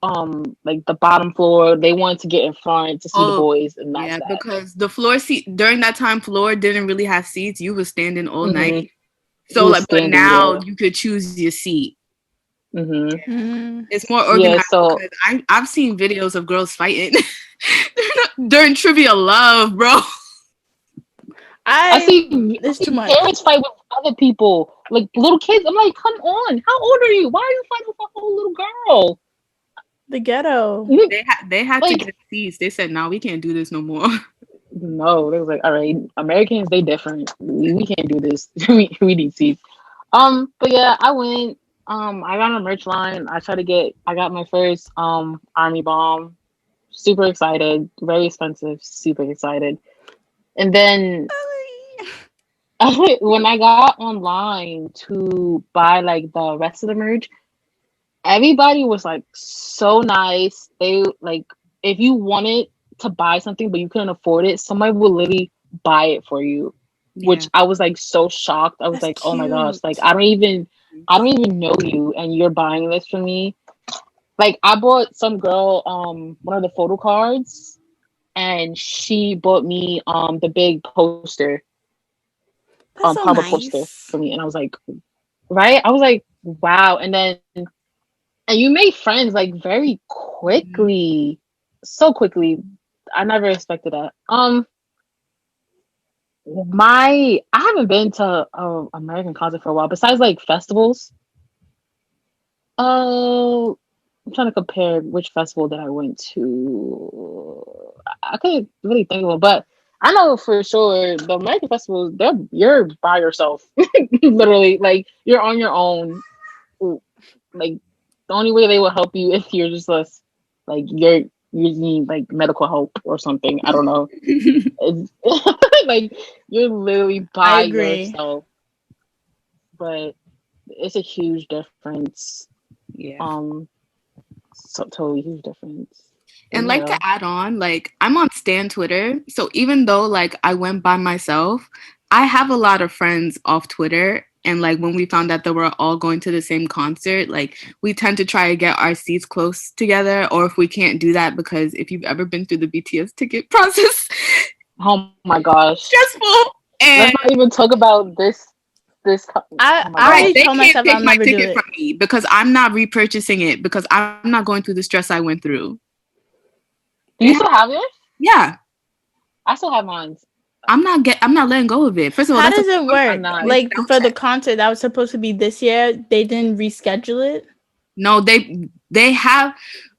the bottom floor. They wanted to get in front to see the Oh, boys, and that's yeah, that. because the floor seat during that time, floor didn't really have seats. You was standing all Mm-hmm. night. He So was like, but standing now there. you could choose your seat. Mm-hmm. mm. It's more Yeah. organized So because I've seen videos of girls fighting during trivia love, bro. I It's too see much. parents fight with other people, like little kids. I'm like, come on, how old are you? Why are you fighting with a whole little girl? The ghetto. They had to Like, get seats. They said, "No, we can't do this no more." no, they was like, all right, Americans, they different. We can't do this. We need seats. But yeah, I went. I got on a merch line. I got my first army bomb. Super excited. Very expensive. Super excited. And then when I got online to buy like the rest of the merch, everybody was like so nice. They like if you wanted to buy something but you couldn't afford it, somebody would literally buy it for you. Yeah. Which I was like so shocked. I was That's like, oh my gosh, cute. like I don't even know you and you're buying this for me. Like I bought some girl one of the photo cards and she bought me the big poster, That's so pop-up poster nice. for me. And I was like, right? I was like, wow. And you made friends like very Mhm. quickly. So quickly. I never expected that. I haven't been to a American concert for a while. Besides like festivals. I'm trying to compare which festival that I went to. I couldn't really think of it, but I know for sure the American festivals, you're by yourself. Literally. Like you're on your own. Like the only way they will help you if you're just less like you need like medical help or something. I don't know. It's, like you're literally I by agree. yourself, but it's a huge difference. Yeah. Um, so totally huge difference. But And like yeah. to add on, like I'm on Stan Twitter. So even though like I went by myself, I have a lot of friends off Twitter. And like when we found out that we're all going to the same concert, like we tend to try to get our seats close together. Or if we can't do that, because if you've ever been through the BTS ticket process, Oh my gosh. stressful. Let's And not even talk about this. Oh my I right, gosh. already they told can't myself take I'll my never do ticket from it. me because I'm not repurchasing it because I'm not going through the stress I went through. Do you still have it? Yeah, I still have mine. I'm not letting go of it. First of all, How that's a does it I'm work? not. Like sound for the check. concert that was supposed to be this year, they didn't reschedule it. No, they have.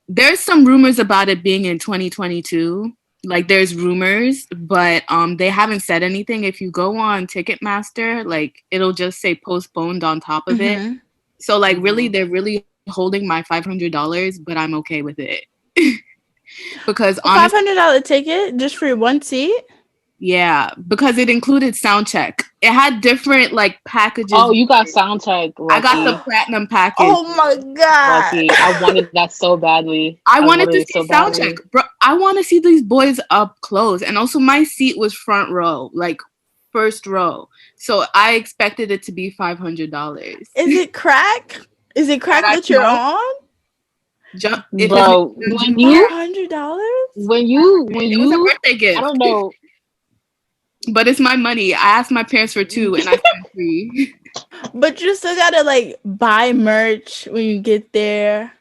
There's some rumors about it being in 2022. Like there's rumors, but they haven't said anything. If you go on Ticketmaster, like it'll just say postponed on top of it. Mm-hmm. So like really, Mhm. they're really holding my $500, but I'm okay with it because A $500 ticket just for one seat. yeah, because it included sound check. It had different like packages. Oh, you got soundtrack. I got the Lucky. platinum package. Oh my god. Lucky. I wanted that so badly. I I wanted wanted to it see so sound check, badly. bro. I want to see these boys up close, and also my seat was front row, like first row. So I expected it to be $500. Is it crack? Is it That crack I that you're smoked. on? If his name Bro, is when Junior, Five you hundred dollars? when it was a you birthday I gift, don't know. but it's my money. I asked my parents for two, and I said three. But you still gotta like buy merch when you get there.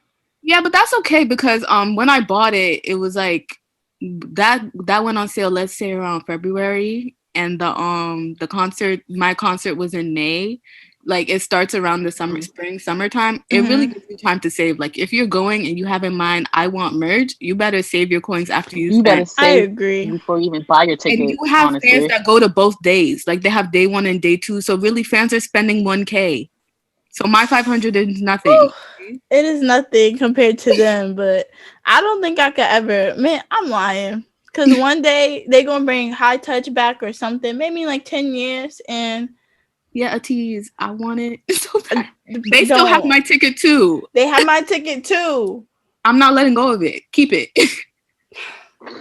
Yeah, but that's okay because when I bought it, it was like that went on sale, let's say around February, and my concert was in May. Like it starts around the summertime. It really Mm-hmm. gives you time to save. Like if you're going and you have in mind, I want merch, you better save your coins after you You better spend. I save agree. before you even buy your And ticket, you have fans honestly. that go to both days. Like they have day one and day two. So really fans are spending 1K. So my 500 is nothing. Whew. It is nothing compared to them, but I don't think I could ever. Man, I'm lying. Cause one day they gonna bring high touch back or something, maybe in like 10 years, and Yeah, a tease. I want it so bad. They still have don't. my ticket too. They have my ticket too. I'm not letting go of it. Keep it.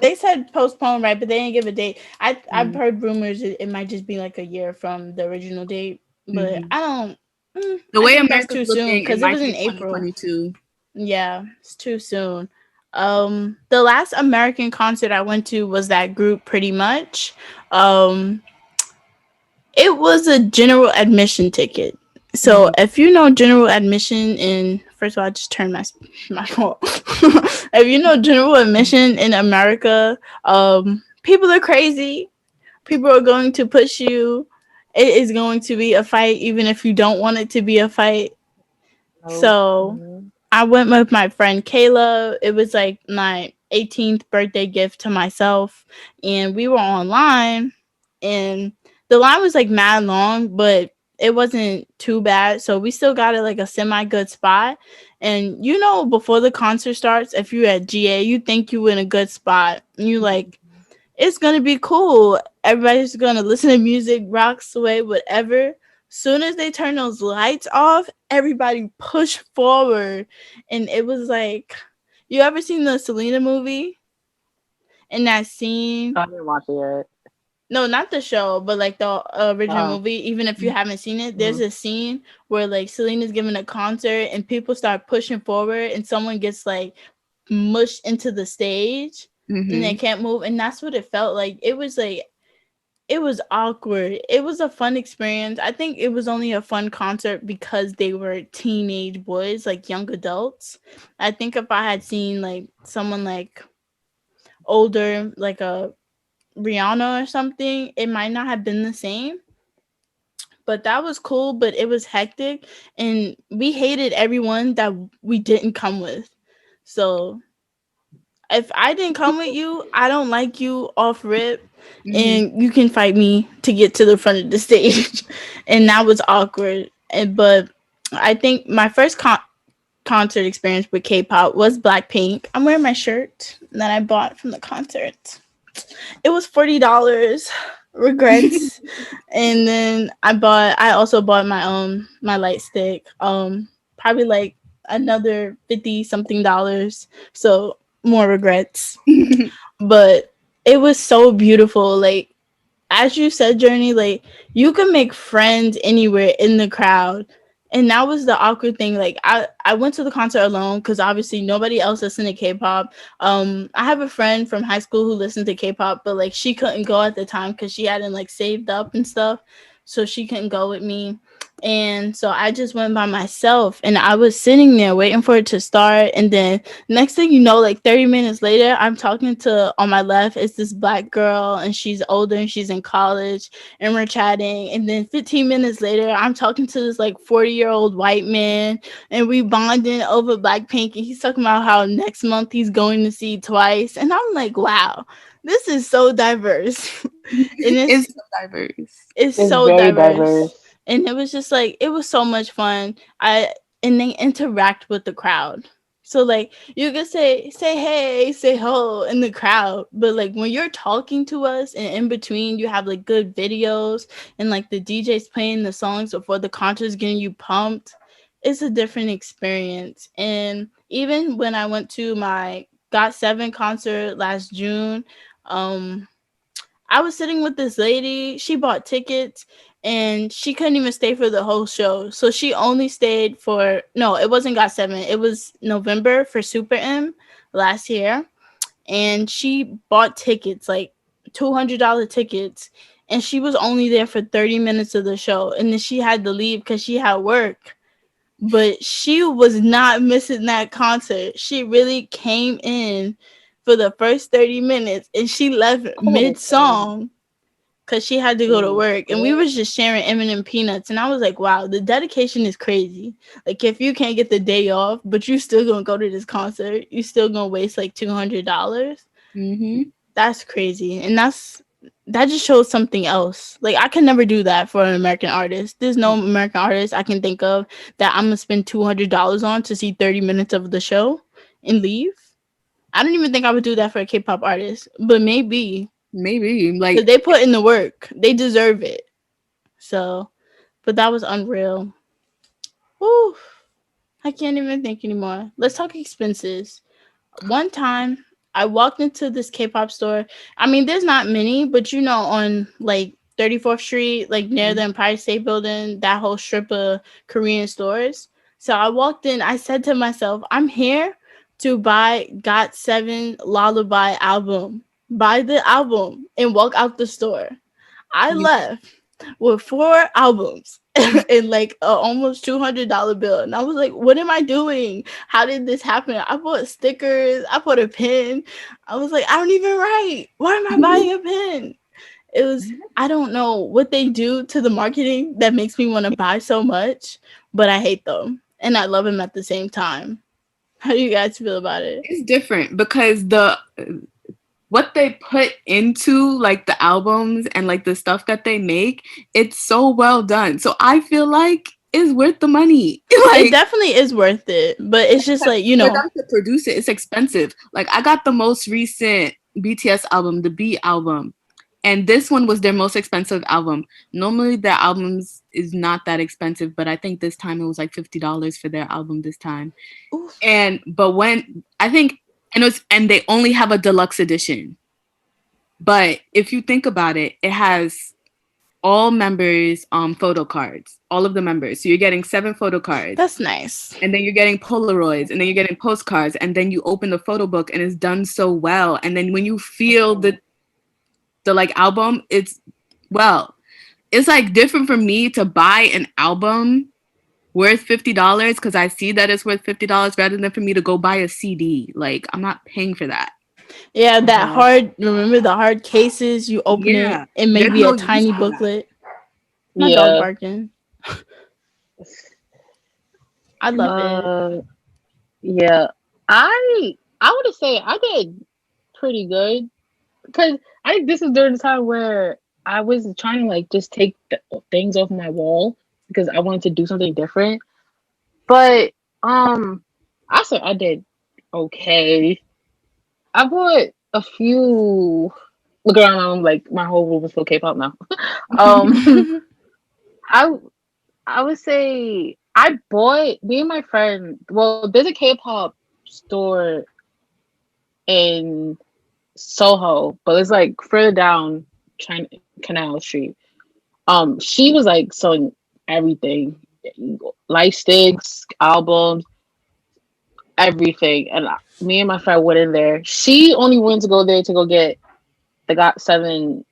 They said postponed, right? But they didn't give a date. I've Mm. heard rumors it might just be like a year from the original date, but Hmm. I don't. The I way think that's America's too soon looking, it because it might was be in April. 2022. Yeah, it's too soon. The last American concert I went to was that group Pretty Much. Um, it was a general admission ticket. So Hmm. if you know general admission in first of all, I just turned my phone. If you know general admission in America, people are crazy. People are going to push you. It is going to be a fight, even if you don't want it to be a fight. No. So Mhm. I went with my friend Kayla. It was like my 18th birthday gift to myself. And we were online, and the line was like mad long, but it wasn't too bad. So we still got it like a semi good spot. And before the concert starts, if you're at GA, you think you in a good spot. And you like, it's gonna be cool. Everybody's gonna listen to music, rock, sway, whatever. Soon as they turn those lights off, everybody push forward, and it was like, you ever seen the Selena movie? In that scene, I didn't watch it yet. no, not the show, but like the original Oh. movie. Even if you haven't seen it, there's Mhm. a scene where like Selena's giving a concert, and people start pushing forward, and someone gets like mushed into the stage, and they Hmm. can't move, and that's what it felt like. It was like it was awkward. It was a fun experience. I think it was only a fun concert because they were teenage boys, like young adults. I think if I had seen like someone like older, like a Rihanna or something, it might not have been the same. But that was cool, but it was hectic, and we hated everyone that we didn't come with. So if I didn't come with you, I don't like you off rip, Hmm. and you can fight me to get to the front of the stage. And that was awkward. But I think my first concert experience with K-pop was Blackpink. I'm wearing my shirt that I bought from the concert. It was $40. Regrets. And then I also bought my light stick. Probably like another 50 something dollars. So more regrets. But it was so beautiful. Like as you said, Journey, like you can make friends anywhere in the crowd. And that was the awkward thing. Like I went to the concert alone because obviously nobody else listened to K-pop. I have a friend from high school who listened to K-pop, but like she couldn't go at the time because she hadn't like saved up and stuff, so she couldn't go with me. And so I just went by myself, and I was sitting there waiting for it to start. And then next thing you know, like 30 minutes later, I'm talking to, on my left, it's this black girl, and she's older and she's in college, and we're chatting. And then 15 minutes later, I'm talking to this like 40-year-old white man, and we bonding over Blackpink. And he's talking about how next month he's going to see Twice. And I'm like, wow, this is so diverse. And It's so diverse. it's It's so very diverse. diverse. And it was just like, it was so much fun. And they interact with the crowd. So like you could say hey, say ho in the crowd, but like when you're talking to us and in between you have like good videos, and like the DJ's playing the songs before the concert's getting you pumped, it's a different experience. And even when I went to my Got7 concert last June, um I was sitting with this lady. She bought tickets, and she couldn't even stay for the whole show. So she only stayed for, no, it wasn't Got7. It was November for Super M last year. And she bought tickets, like $200 tickets. And she was only there for 30 minutes of the show. And then she had to leave because she had work. But she was not missing that concert. She really came in for the first 30 minutes, and she left Oh, mid song because she had to go to oh, work. And we shit. was just sharing M&M peanuts, and I was like, wow, the dedication is crazy. Like if you can't get the day off but you still gonna go to this concert, you still gonna waste like $200. Hmm. That's crazy. And that just shows something else. Like I can never do that for an American artist. There's no American artist I can think of that I'm gonna spend $200 on to see 30 minutes of the show and leave. I don't even think I would do that for a K-pop artist, but maybe Maybe because like they put in the work, they deserve it. So, but that was unreal. Woo! I can't even think anymore. Let's talk expenses. One time, I walked into this K-pop store. I mean, there's not many, but you know, on like 34th Street, like near the Empire State Building, that whole strip of Korean stores. So I walked in. I said to myself, I'm here to buy GOT7 Lullaby album. Buy the album and walk out the store. I left with 4 albums and like a almost $200 bill. And I was like, what am I doing? How did this happen? I bought stickers. I bought a pen. I was like, I don't even write. Why am I buying a pen? It was, I don't know what they do to the marketing that makes me want to buy so much, but I hate them. And I love them at the same time. How do you guys feel about it? It's different because what they put into like the albums and like the stuff that they make, it's so well done. So I feel like it's worth the money. Like, it definitely is worth it, but it's just like, you know, for them to produce it, it's expensive. Like I got the most recent BTS album, the B album, and this one was their most expensive album. Normally their albums is not that expensive, but I think this time it was like $50 for their album this time. Oof. But when I think and they only have a deluxe edition. But if you think about it, it has all members photo cards, all of the members. So you're getting 7 photo cards. That's nice. And then you're getting Polaroids, and then you're getting postcards, and then you open the photo book and it's done so well. And then when you feel the like album, it's like different for me to buy an album worth $50 because I see that it's worth $50 rather than for me to go buy a CD. Like I'm not paying for that. Yeah, that hard. Remember the hard cases? You open it and maybe a tiny booklet. My dog barking. I love it. Yeah, I would say I did pretty good because I think this is during the time where I was trying to like just take things off my wall because I wanted to do something different. But I said I did okay. I bought a few. Look around, like my whole room is full of K-pop now. I would say I bought me and my friend. Well, there's a K-pop store in Soho, but it's like further down Canal Street. She was like selling everything, light sticks, albums, everything, and me and my friend went in there. She only wanted to go there to go get the GOT7.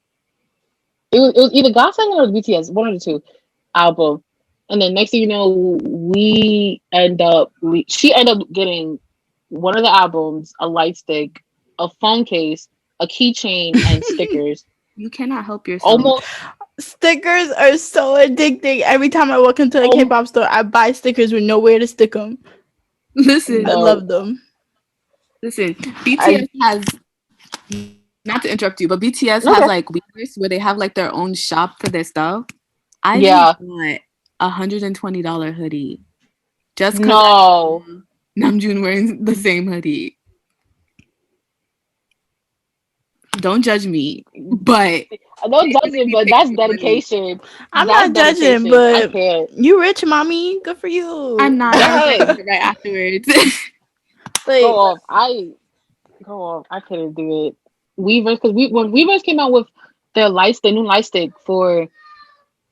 It was either GOT7 or the BTS, one of the two album. And then next thing you know, she ended up getting one of the albums, a light stick, a phone case, a keychain, and stickers. You cannot help yourself. Almost. Stickers are so addicting. Every time I walk into a K-pop store, I buy stickers with nowhere to stick them. Listen, I love them. Listen, BTS has, not to interrupt you, but BTS has like weeklists where they have like their own shop for their stuff. I bought $120 hoodie just because Namjoon wearing the same hoodie. Don't judge me, but don't judge me, but that's dedication. I'm not judging, but you rich, mommy. Good for you. I'm not right afterwards. Go off. I couldn't do it. Weavers, because when Weavers came out with their new light stick for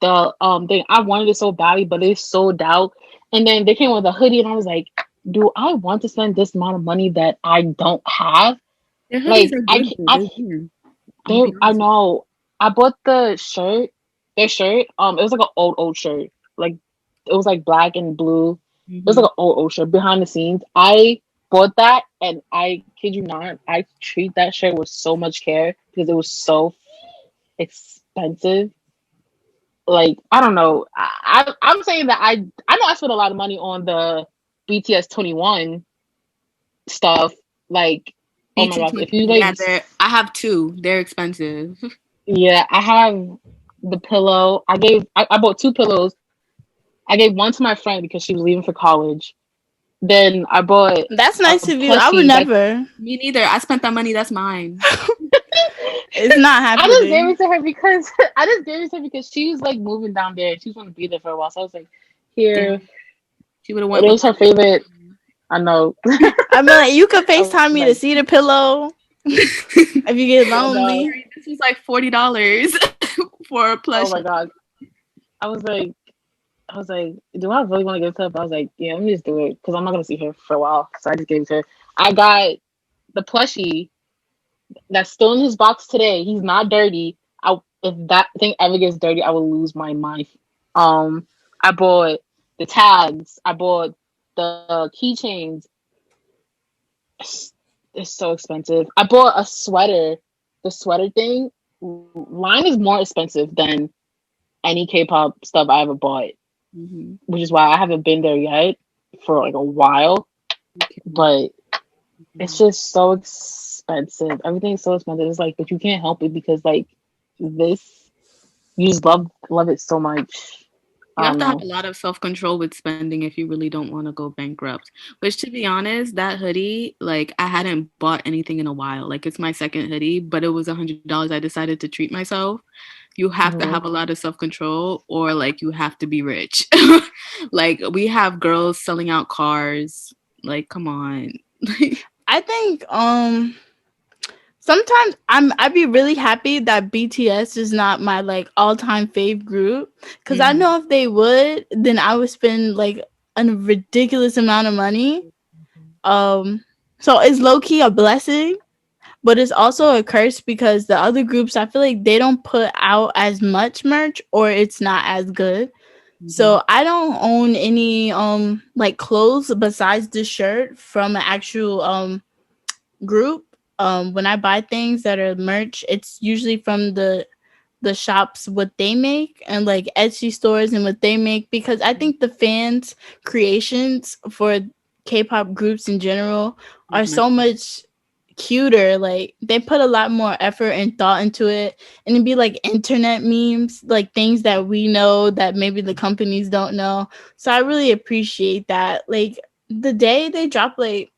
the thing, I wanted it so badly, but it sold out. And then they came with a hoodie, and I was like, do I want to spend this amount of money that I don't have? Like I know. I bought their shirt. It was like an old shirt. Like it was like black and blue. Mm-hmm. It was like an old shirt behind the scenes. I bought that, and I kid you not, I treat that shirt with so much care because it was so expensive. Like I don't know. I'm saying that I know I spent a lot of money on the BTS 21 stuff. Like oh my gosh, if you like, I have 2. They're expensive. Yeah, I have the pillow. I bought 2 pillows. I gave one to my friend because she was leaving for college. Then I bought. That's nice of you. I would never. Me neither. I spent that money. That's mine. It's not happening. I just gave it to her because she was like moving down there. She was going to be there for a while. So I was like, here. Damn. She would have went. It was her favorite. I know. I mean, like, you could FaceTime me to see the pillow. If you get Oh, God. lonely. This was like $40 for a Oh plush. my God. I was like, do I really want to give it to her? But I was like, yeah, let me just do it because I'm not gonna see her for a while. So I just gave it to her. I got the plushie that's still in his box today. He's not dirty. If that thing ever gets dirty, I will lose my mind. I bought the tags. I bought the keychains. It's so expensive. I bought a sweater. The sweater thing, line is more expensive than any K-pop stuff I ever bought, Mm-hmm. which is why I haven't been there yet for like a while. But it's just so expensive. Everything's so expensive. It's like, but you can't help it because like this, you just love it so much. You I have don't to have know. a lot of self-control with spending if you really don't want to go bankrupt. Which, to be honest, that hoodie, like, I hadn't bought anything in a while. Like, it's my second hoodie, but it was $100. I decided to treat myself. You have to have a lot of self-control, or like you have to be rich. Like, we have girls selling out cars. Like, come on. I think sometimes I'd be really happy that BTS is not my like all-time fave group, because I know if they would, then I would spend like a ridiculous amount of money. So it's low-key a blessing, but it's also a curse because the other groups, I feel like they don't put out as much merch or it's not as good. So I don't own any like clothes besides the shirt from an actual group. When I buy things that are merch, it's usually from the shops what they make and like Etsy stores and what they make, because I think the fans creations for K-pop groups in general are so much cuter. Like they put a lot more effort and thought into it, and it'd be like internet memes, like things that we know that maybe the companies don't know. So I really appreciate that. Like the day they drop like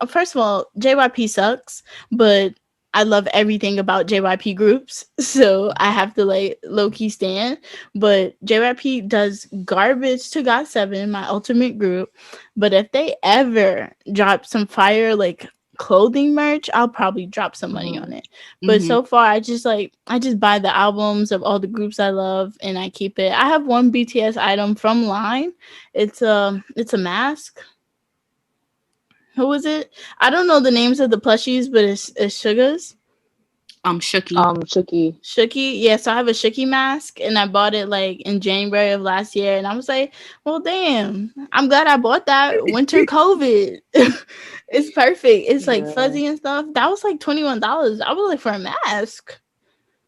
first of all, JYP sucks, but I love everything about JYP groups, so I have to like low key stand. But JYP does garbage to GOT7, my ultimate group. But if they ever drop some fire like clothing merch, I'll probably drop some money on it. But so far, I just buy the albums of all the groups I love and I keep it. I have one BTS item from Line. It's a mask. Who was it? I don't know the names of the plushies, but it's Suga's. Shooky. Chucky. Shooky. Yeah, so I have a Shooky mask and I bought it like in January of last year. And I was like, well, damn, I'm glad I bought that. Winter COVID. It's perfect. It's like fuzzy and stuff. That was like $21. I was like, for a mask.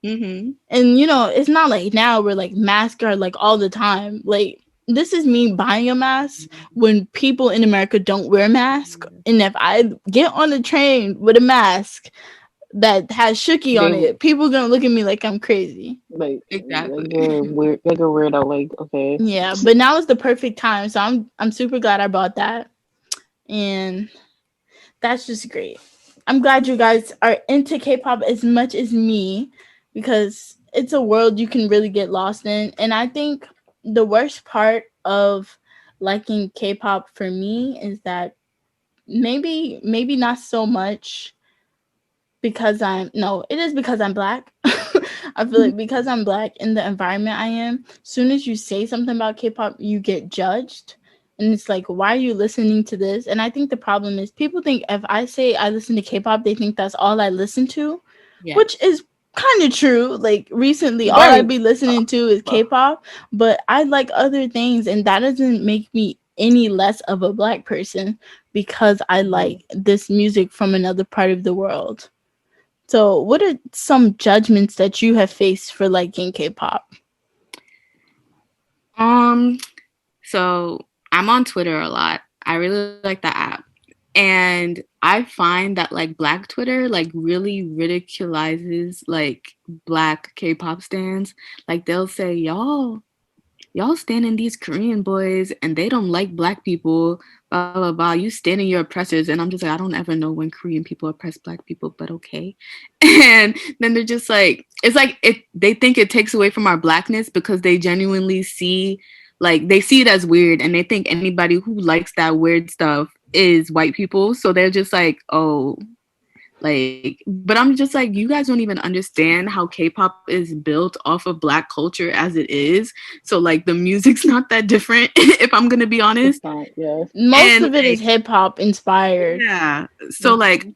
And you know, it's not like now where like masks are like all the time. Like this is me buying a mask when people in America don't wear masks. And if I get on the train with a mask that has Shooky on it, people gonna look at me like I'm crazy. Like Exactly. weird, like a weirdo. Like okay, Yeah, but now is the perfect time, so I'm super glad I bought that, and that's just great. I'm glad you guys are into K-pop as much as me, because it's a world you can really get lost in. And I think the worst part of liking K-pop for me is that maybe not so much because it is because I'm black. I feel like because I'm black in the environment I am, soon as you say something about K-pop, you get judged. And it's like, why are you listening to this? And I think the problem is people think if I say I listen to K-pop, they think that's all I listen to, which is kind of true. Like recently, all I'd be listening to is K-pop, but I like other things, and that doesn't make me any less of a black person because I like this music from another part of the world. So, what are some judgments that you have faced for liking K-pop? So I'm on Twitter a lot. I really like the app. And I find that like Black Twitter like really ridiculizes like Black K-pop stans. Like they'll say, y'all standing these Korean boys and they don't like Black people, blah blah blah. You standing your oppressors. And I'm just like, I don't ever know when Korean people oppress Black people, but okay. And then they're just like, it's like they think it takes away from our Blackness because they genuinely see, like they see it as weird, and they think anybody who likes that weird stuff is white people. So they're just like, oh, Like, but I'm just like, you guys don't even understand how K-pop is built off of Black culture as it is. So like the music's not that different, if I'm gonna be honest. Yeah. Most And of it is like, hip hop inspired. yeah. So like,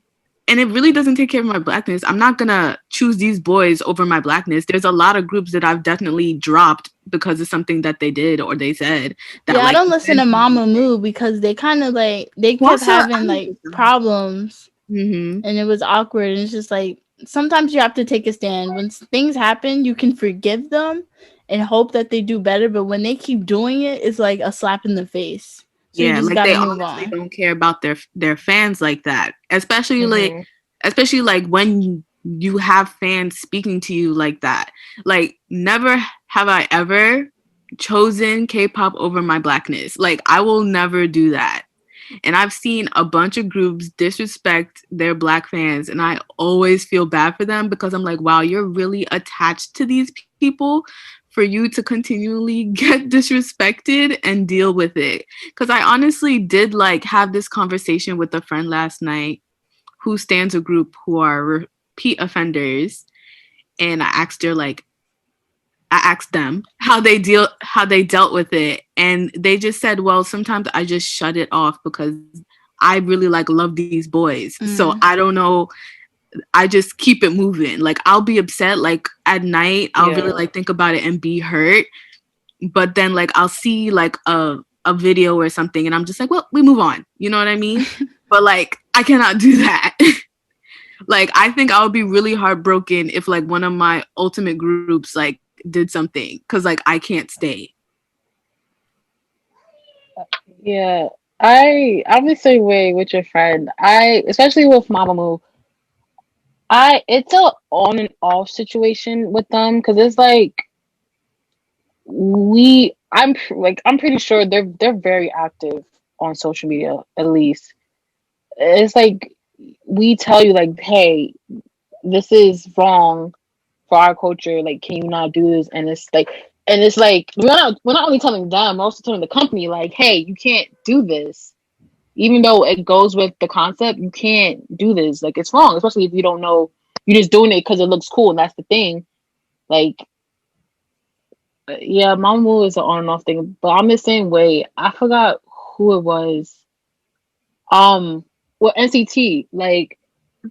and it really doesn't take care of my Blackness. I'm not gonna choose these boys over my Blackness. There's a lot of groups that I've definitely dropped because of something that they did or they said. That Yeah, I like don't listen to Mamamoo because they kind of like they kept having like problems, Mm-hmm. and it was awkward. And it's just like sometimes you have to take a stand. When things happen, you can forgive them and hope that they do better. But when they keep doing it, it's like a slap in the face. So you Yeah, just like gotta they move honestly on. don't care about their fans like that. Especially like when you have fans speaking to you like that. Like never have I ever chosen K-pop over my Blackness. Like I will never do that. And I've seen a bunch of groups disrespect their Black fans, and I always feel bad for them because I'm like, wow, you're really attached to these people for you to continually get disrespected and deal with it. Because I honestly did like have this conversation with a friend last night who stands a group who are repeat offenders, and I asked them how they dealt with it, and they just said, well, sometimes I just shut it off because I really like love these boys. So I don't know, I just keep it moving. Like I'll be upset like at night, I'll really like think about it and be hurt, but then like I'll see like a video or something and I'm just like, well, we move on, you know what I mean? But like I cannot do that. Like I think I would be really heartbroken if like one of my ultimate groups like did something, because like I can't stay. Yeah. I'm the same way with your friend. Especially with Mamamoo, it's a on and off situation with them because it's like I'm pretty sure they're very active on social media, at least. It's like we tell you like, hey, this is wrong for our culture. Like, can you not do this? And it's like we're not only telling them, we're also telling the company like, hey, you can't do this. Even though it goes with the concept, you can't do this. Like, it's wrong, especially if you don't know. You're just doing it because it looks cool, and that's the thing. Like, yeah, Mamamoo is an on and off thing, but I'm the same way. I forgot who it was. Well, NCT, like,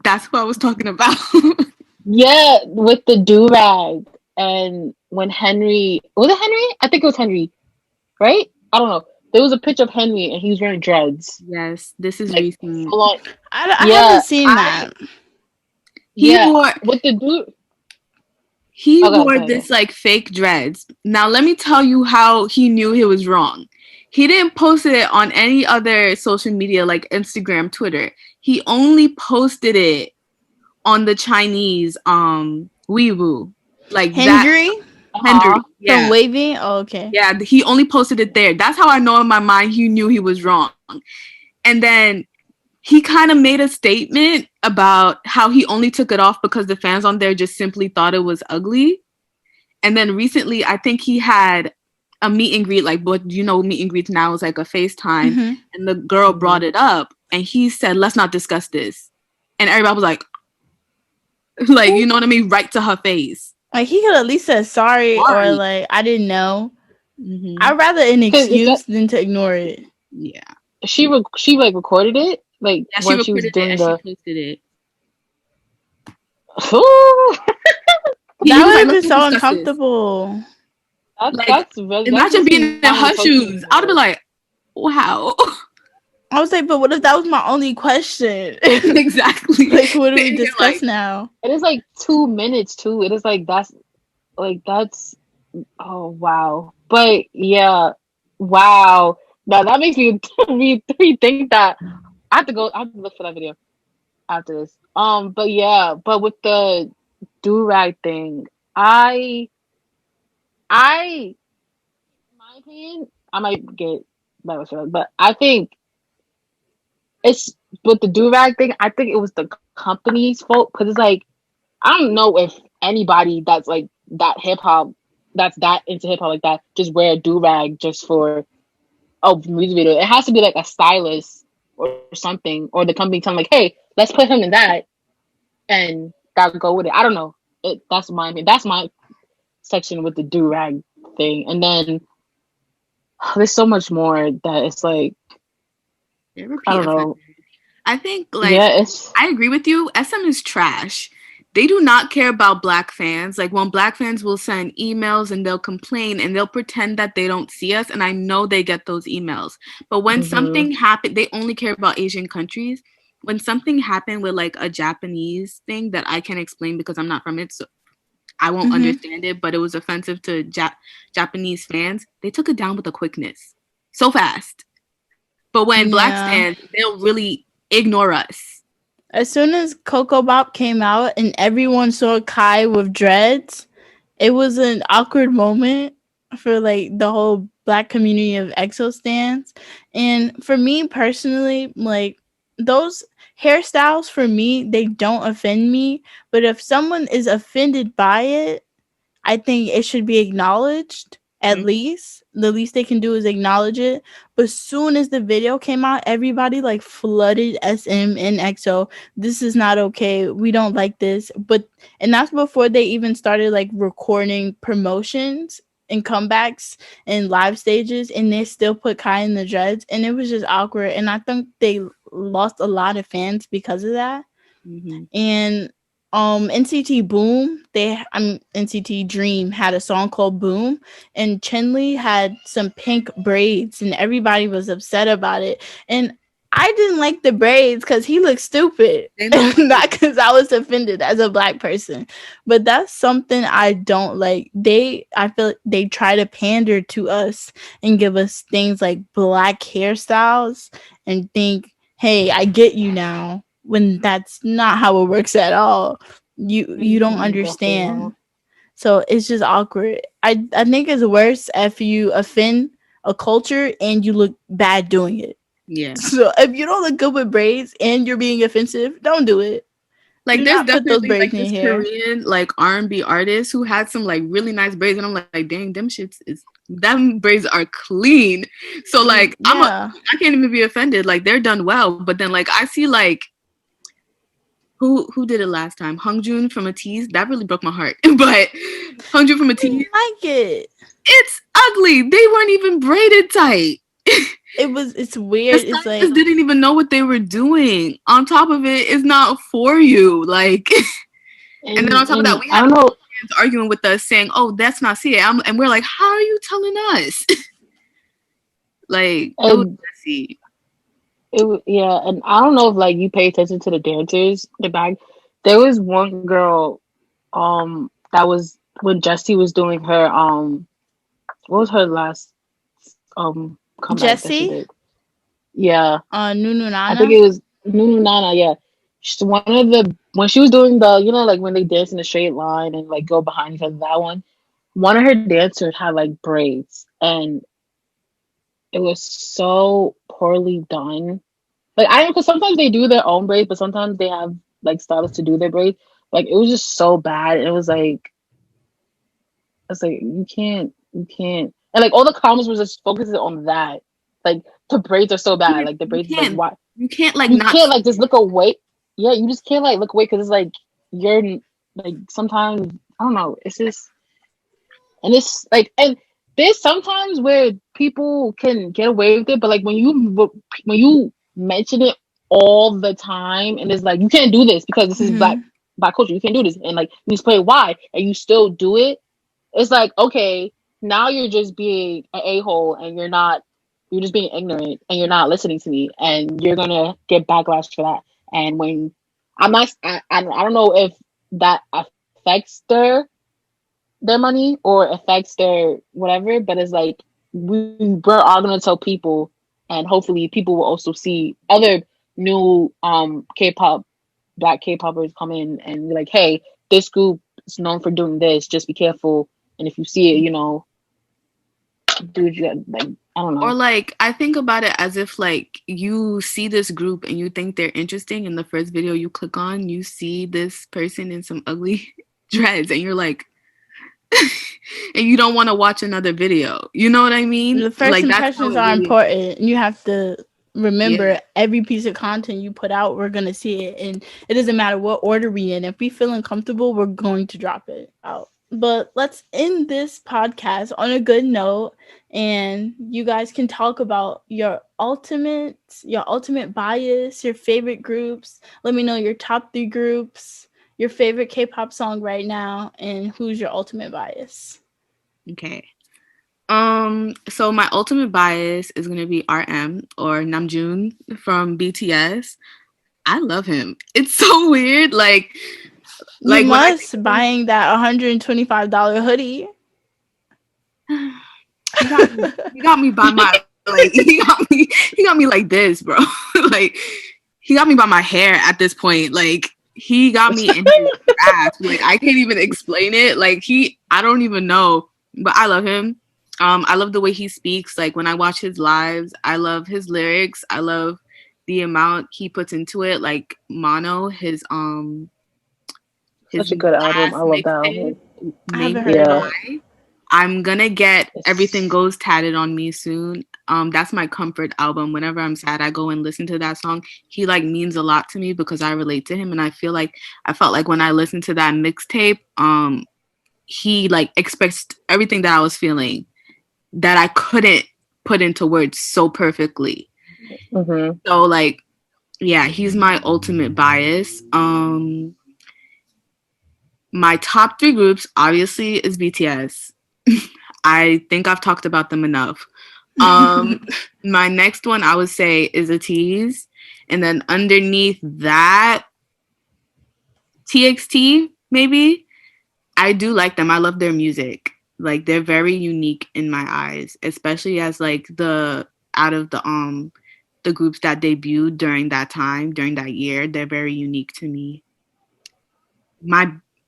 That's what I was talking about. yeah, with the do rag, and when Henry was it Henry? I think it was Henry, right? I don't know. There was a picture of Henry, and he was wearing dreads, Yes, this is like recent. full on. I Yeah, haven't seen that. He yeah, wore with the do. he Okay, wore go ahead. this like fake dreads. Now let me tell you how he knew he was wrong. He didn't post it on any other social media like Instagram, Twitter. He only posted it on the Chinese Weibo. Like that Hendry Henry. Uh-huh. from Yeah. Wavy. Oh, okay. Yeah, he only posted it there. That's how I know in my mind he knew he was wrong. And then he kind of made a statement about how he only took it off because the fans on there just simply thought it was ugly. And then recently, I think he had a meet and greet, like what meet and greets now is like a FaceTime, and the girl brought it up, and he said, "Let's not discuss this," and everybody was like, like you know what I mean, right to her face. Like he could at least say sorry or Sorry. like I didn't know. Mm-hmm. I'd rather an 'Cause is excuse that than to ignore it. Yeah. she like recorded it like Yeah, she when she was recorded it doing and she the. posted it. Ooh, He That was would like, have "Let's been not so discuss this." uncomfortable. Like, that's imagine being missing in her Mamamoo shoes. focus. I would be like, "Wow." I was like, but what if that was my only question? Exactly. Like, what do we Sitting here discuss like, now? It is like 2 minutes too. It is that's oh wow. But yeah, wow. Now that makes me rethink that. I have to look for that video after this. But yeah, but with the do rag thing, I in my opinion, I might get but I think it's with the do rag thing. I think it was the company's fault because it's like I don't know if anybody that's like that hip hop, that's that into hip hop like that, just wear a do rag just for a music video. It has to be like a stylist or something, or the company telling like, hey, let's put him in that. and that go with it. I don't know. That's my section with the do rag thing, and then there's so much more that it's like Yeah, I repeat don't know. offenders. I think like Yeah, it's I agree with you. SM is trash. They do not care about black fans. Like when black fans will send emails and they'll complain and they'll pretend that they don't see us. And I know they get those emails. But when mhm, something happened, they only care about Asian countries. When something happened with like a Japanese thing that I can explain because I'm not from it, so I won't Mm-hmm. understand it, but it was offensive to Japanese fans, they took it down with a quickness. So fast. But when black Yeah. stands, they'll really ignore us. As soon as Coco Bop came out and everyone saw Kai with dreads, it was an awkward moment for like the whole black community of EXO stans. And for me personally, like those hairstyles for me, they don't offend me. But if someone is offended by it, I think it should be acknowledged. At Mm-hmm. least the least they can do is acknowledge it. But soon as the video came out, everybody like flooded SM and EXO. This is not okay. We don't like this. But and that's before they even started like recording promotions and comebacks and live stages, and they still put Kai in the dreads, and it was just awkward. And I think they lost a lot of fans because of that. Mm-hmm. And NCT Boom, NCT Dream had a song called Boom, and Chenli had some pink braids, and everybody was upset about it. And I didn't like the braids because he looked stupid, They look like not because I was offended as a black person. But that's something I don't like. I feel they try to pander to us and give us things like black hairstyles and think, "Hey, I get you now." When that's not how it works at all. You don't definitely understand. not. So it's just awkward. I think it's worse if you offend a culture and you look bad doing it. yeah. So if you don't look good with braids and you're being offensive, don't do it. Like Do there's not put those definitely braids like in this your hair. Korean like R&B artist who had some like really nice braids, and I'm like, dang, them braids are clean. So like Yeah. I can't even be offended. Like they're done well, but then like I see like who did it last time? Hongjoon from a tease. That really broke my heart. But Hongjoon from a I didn't tease, like it. it's ugly. They weren't even braided tight. It's The weird. It's stylists like didn't even know what they were doing. On top of it, it's not for you. Like, and then on top of that, And we I had don't know. fans arguing with us saying, "Oh, that's not see it," and we're like, "How are you telling us?" Like, it was And messy. yeah, and I don't know if like you pay attention to the dancers, the back. There was one girl, that was when Jessie was doing her what was her last comeback that she Jessie, did? Yeah, Nunu I think Nana. it was Nunu Nana. Yeah, she's one of the when she was doing the like when they dance in a straight line and like go behind each other. That one of her dancers had like braids, and it was so poorly done. Like I don't because sometimes they do their own braids, but sometimes they have like stylists to do their braids. Like it was just so bad. It was like it's like you can't, and like all the comments was just focusing on that. Like the braids are so bad. Like the You braids is like can't, why you can't like you not can't like see just look away. Yeah, you just can't like look away because it's like you're like sometimes I don't know. It's just and it's like and there's sometimes where people can get away with it, but like when you mention it all the time and it's like you can't do this because this is Mm-hmm. black culture. You can't do this and like you explain why and you still do it. It's like okay, now you're just being an a-hole and you're just being ignorant and you're not listening to me and you're gonna get backlash for that. And when I don't know if that affects their money or affects their whatever, but it's like we're all gonna tell people, and hopefully people will also see other new K-pop black K-popers come in and be like, hey, this group is known for doing this. Just be careful, and if you see it, do you like I don't or know. like I think about it as if like you see this group and you think they're interesting, and the first video you click on, you see this person in some ugly dreads, and you're like, and you don't want to watch another video. You know what I mean? The first Like that's how impressions it are really is. important. You have to remember Yeah. every piece of content you put out, we're gonna see it, and it doesn't matter what order we in. If we feel uncomfortable, we're going to drop it out. But let's end this podcast on a good note, and you guys can talk about your ultimate bias, your favorite groups. Let me know your top 3 groups, your favorite K-pop song right now, and who's your ultimate bias. Okay. So my ultimate bias is gonna be RM or Namjoon from BTS. I love him. It's so weird. You When I think must buying that $125 hoodie. he got me by my he got me like this, bro. Like he got me by my hair at this point. Like he got me in his grasp. Like I can't even explain it. Like I don't even know, but I love him. I love the way he speaks. Like when I watch his lives, I love his lyrics. I love the amount he puts into it. Like Mono, his Such a good album. I love that album. I haven't Made heard Yeah. it. I'm gonna get Everything Goes tatted on me soon. That's my comfort album. Whenever I'm sad, I go and listen to that song. He like means a lot to me because I relate to him, and I felt like when I listened to that mixtape, he like expressed everything that I was feeling that I couldn't put into words so perfectly. Mm-hmm. So like, yeah, he's my ultimate bias. My top 3 groups obviously is BTS. I think I've talked about them enough. My next one I would say is a tease, and then underneath that, TXT maybe. I do like them. I love their music. Like they're very unique in my eyes, especially as like out of the groups that debuted during that time, during that year. They're very unique to me.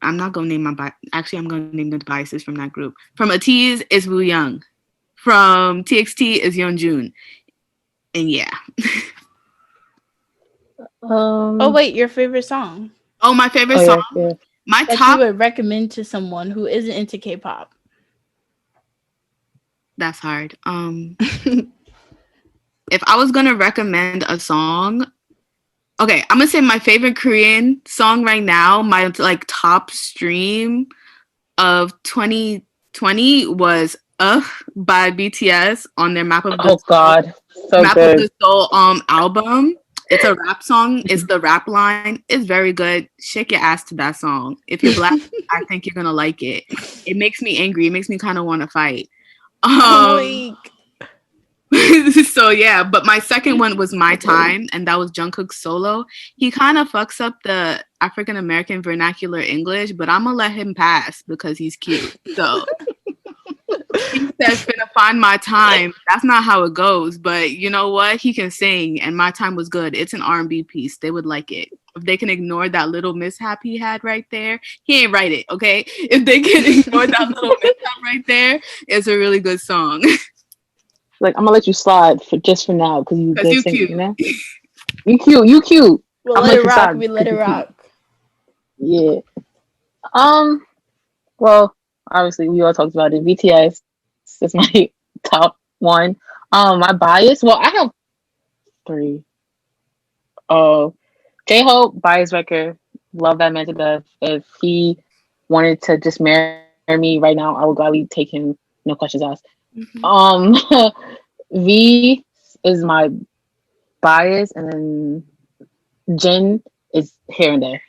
I'm not gonna name actually I'm gonna name the biases from that group. From a tease is Woo Young. From TXT is Yeonjun. And yeah. Oh wait, your favorite song? Oh, my favorite song. Yeah. My that top. you would recommend to someone who isn't into K-pop. That's hard. If I was gonna recommend a song, okay, I'm gonna say my favorite Korean song right now. My like top stream of 2020 was by BTS on their Map of the Oh God, so Map good. of the Soul album. It's a rap song. It's the rap line. It's very good. Shake your ass to that song. If you're black, I think you're gonna like it. It makes me angry. It makes me kind of want to fight. So yeah, but my second one was My Time, and that was Jungkook's solo. He kind of fucks up the African American vernacular English, but I'm gonna let him pass because he's cute. So he says, "Finna find my time." That's not how it goes, but you know what? He can sing, and My Time was good. It's an R&B piece. They would like it. If they can ignore that little mishap he had right there, he ain't write it, okay? If they can ignore that little mishap right there, it's a really good song. Like I'm gonna let you slide for now because you good singer, cute. you know. You cute. We'll let it rock. We let it rock. Yeah. Well, obviously we all talked about it. BTS is my top one. My bias. Well, I have 3. J-Hope, bias record. Love that man to death. If he wanted to just marry me right now, I would gladly take him. No questions asked. Mm-hmm. V is my bias, and then Jin is here and there.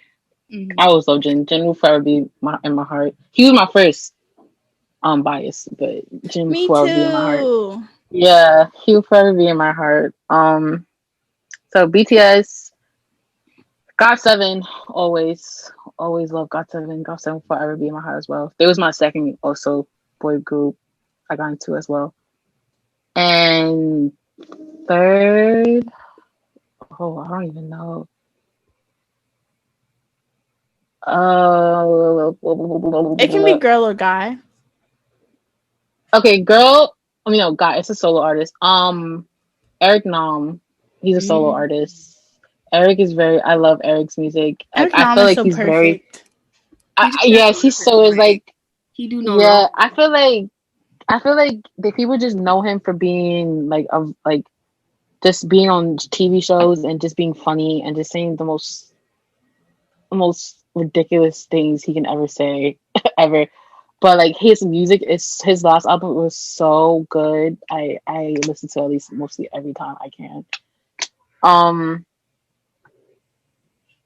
Mm-hmm. I always love Jin. Jin will forever be in my heart. He was my first bias, but Jin will forever be in my heart. Yeah, he will forever be in my heart. So BTS, GOT7, always love GOT7. GOT7 will forever be in my heart as well. They was my second also boy group I got into as well. And third, I don't even know. It can be girl or guy. Okay, girl. No, guy. It's a solo artist. Eric Nam. He's a solo artist. Eric is I love Eric's music. Eric I Nam feel is like so he's perfect. Yes, he's so is like. He do know. Yeah, I feel like the people just know him for being like just being on TV shows and just being funny and just saying the most ridiculous things he can ever say ever. But like his last album was so good. I listen to at least mostly every time I can.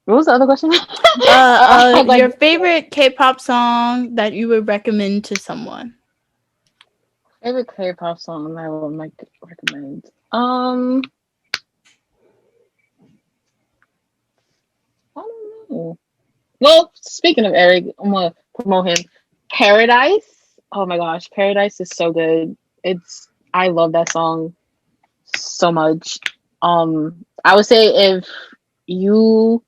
What was the other question? Your favorite K-pop song that you would recommend to someone? Favorite K-pop song I would like to recommend. I don't know. Well, speaking of Eric, I'm gonna promote him. Paradise. Oh my gosh, Paradise is so good. I love that song so much. I would say if you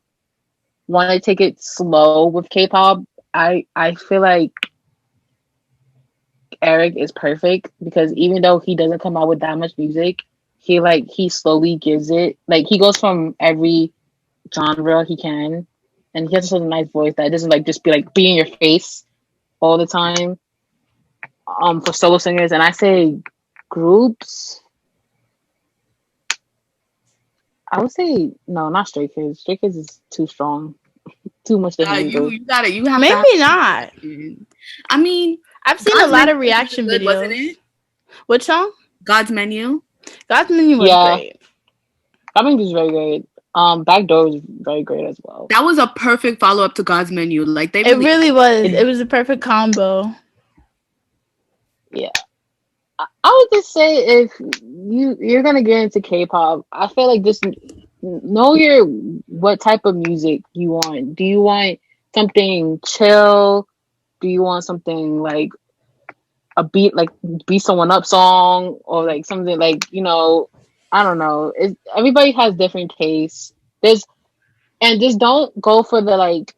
want to take it slow with K-pop, I feel like Eric is perfect because even though he doesn't come out with that much music, he slowly gives it. Like he goes from every genre he can, and he has such a nice voice that it doesn't like just be in your face all the time. For solo singers, and I say groups, I would say no, not Stray Kids. Stray Kids is too strong, too much to handle. You have Maybe to not. I mean, I've seen a lot of reaction videos. Wasn't it? Which song? God's Menu. God's Menu was great. God's Menu is very great. Backdoor is very great as well. That was a perfect follow up to God's Menu. Like it really was. It was a perfect combo. Yeah. I would just say if you're gonna get into K-pop, I feel like just know what type of music you want. Do you want something chill? Do you want something like a beat someone up song, or like something like I don't know. Everybody has different tastes. Just don't go for the like.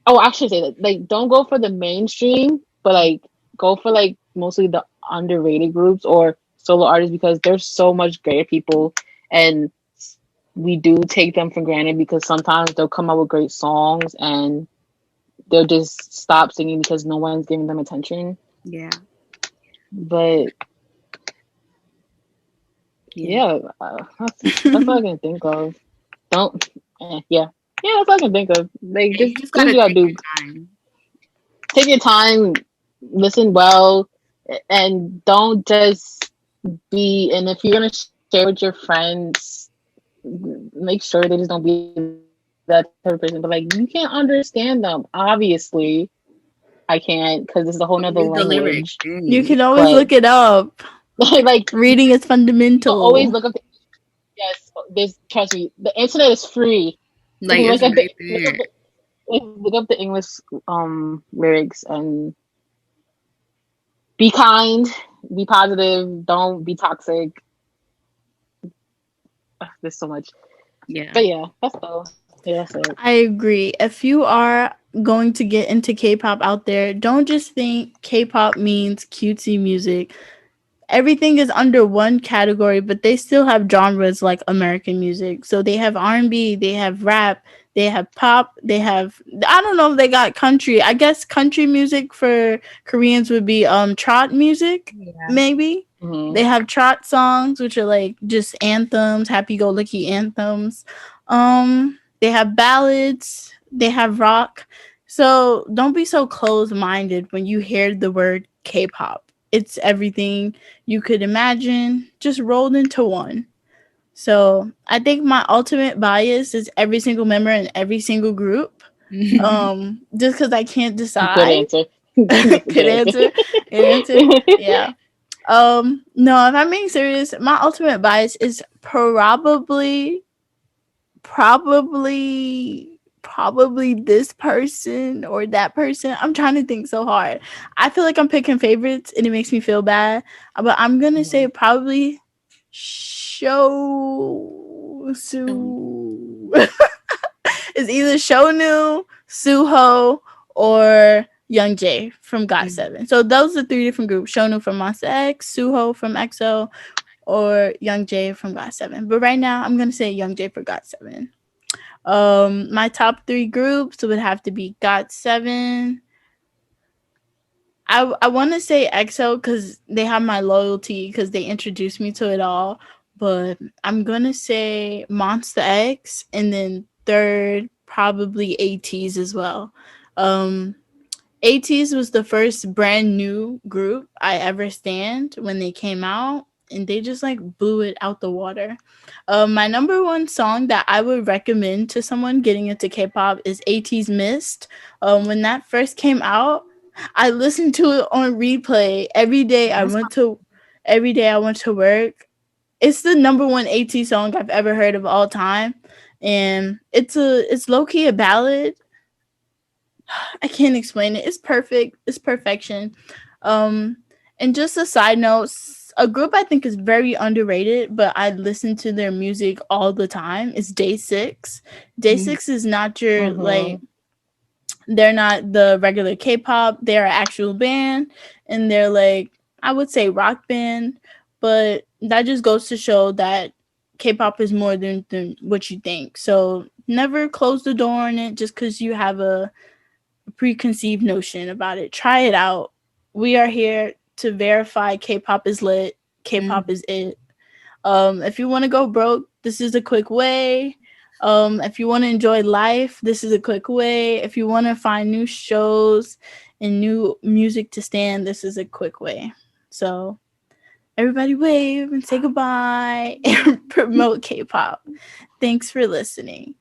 I should say that don't go for the mainstream, but go for mostly the underrated groups or solo artists because there's so much great people and we do take them for granted because sometimes they'll come out with great songs and they'll just stop singing because no one's giving them attention. Yeah. But that's all I can think of. That's all I can think of. Just gotta take your time. Take your time, listen well, and don't just be. And if you're gonna share with your friends, make sure they just don't be that type of person. But you can't understand them. Obviously, I can't because it's a whole nother language. You can always look it up. Reading is fundamental. Always look up. Trust me, the internet is free. Look up the English lyrics and be kind, be positive, don't be toxic. There's so much. Yeah. But yeah, that's all. Yeah, that's it. I agree. If you are going to get into K-pop out there, don't just think K-pop means cutesy music. Everything is under one category, but they still have genres like American music. So they have R&B, they have rap, they have pop, they have, I don't know if they got country. I guess country music for Koreans would be trot music, maybe. Mm-hmm. They have trot songs, which are just anthems, happy-go-lucky anthems. They have ballads, they have rock. So don't be so closed-minded when you hear the word K-pop. It's everything you could imagine, just rolled into one. So I think my ultimate bias is every single member in every single group. Just because I can't decide. Good answer. Yeah. No, if I'm being serious, my ultimate bias is probably this person or that person. I'm trying to think so hard. I feel like I'm picking favorites and it makes me feel bad. But I'm going to say probably Shosu. It's either Shonu, Suho, or Youngjae from GOT7. So those are three different groups. Shonu from Monsta X, Suho from EXO, or Youngjae from GOT7. But right now, I'm going to say Youngjae for GOT7. My top three groups would have to be GOT7. I want to say EXO because they have my loyalty because they introduced me to it all. but I'm gonna say Monster X, and then third probably ATs as well. Um, ATs was the first brand new group I ever stand when they came out, and they just like blew it out the water. My number one song that I would recommend to someone getting into K-pop is AT's Mist. When that first came out, I listened to it on replay every day. Every day I went to work. It's the number one AT song I've ever heard of all time, and it's low key a ballad. I can't explain it. It's perfect. It's perfection. Um, and just a side note, a group I think is very underrated, but I listen to their music all the time, is Day 6. Day 6 is not your like, they're not the regular K-pop. They're an actual band, and they're like, I would say rock band, but that just goes to show that K-pop is more than what you think. So never close the door on it just because you have a preconceived notion about it. Try it out. We are here to verify K-pop is lit. K-pop is it. If you want to go broke, this is a quick way. If you want to enjoy life, this is a quick way. If you want to find new shows and new music to stand, this is a quick way. So everybody wave and say goodbye and promote K-pop. Thanks for listening.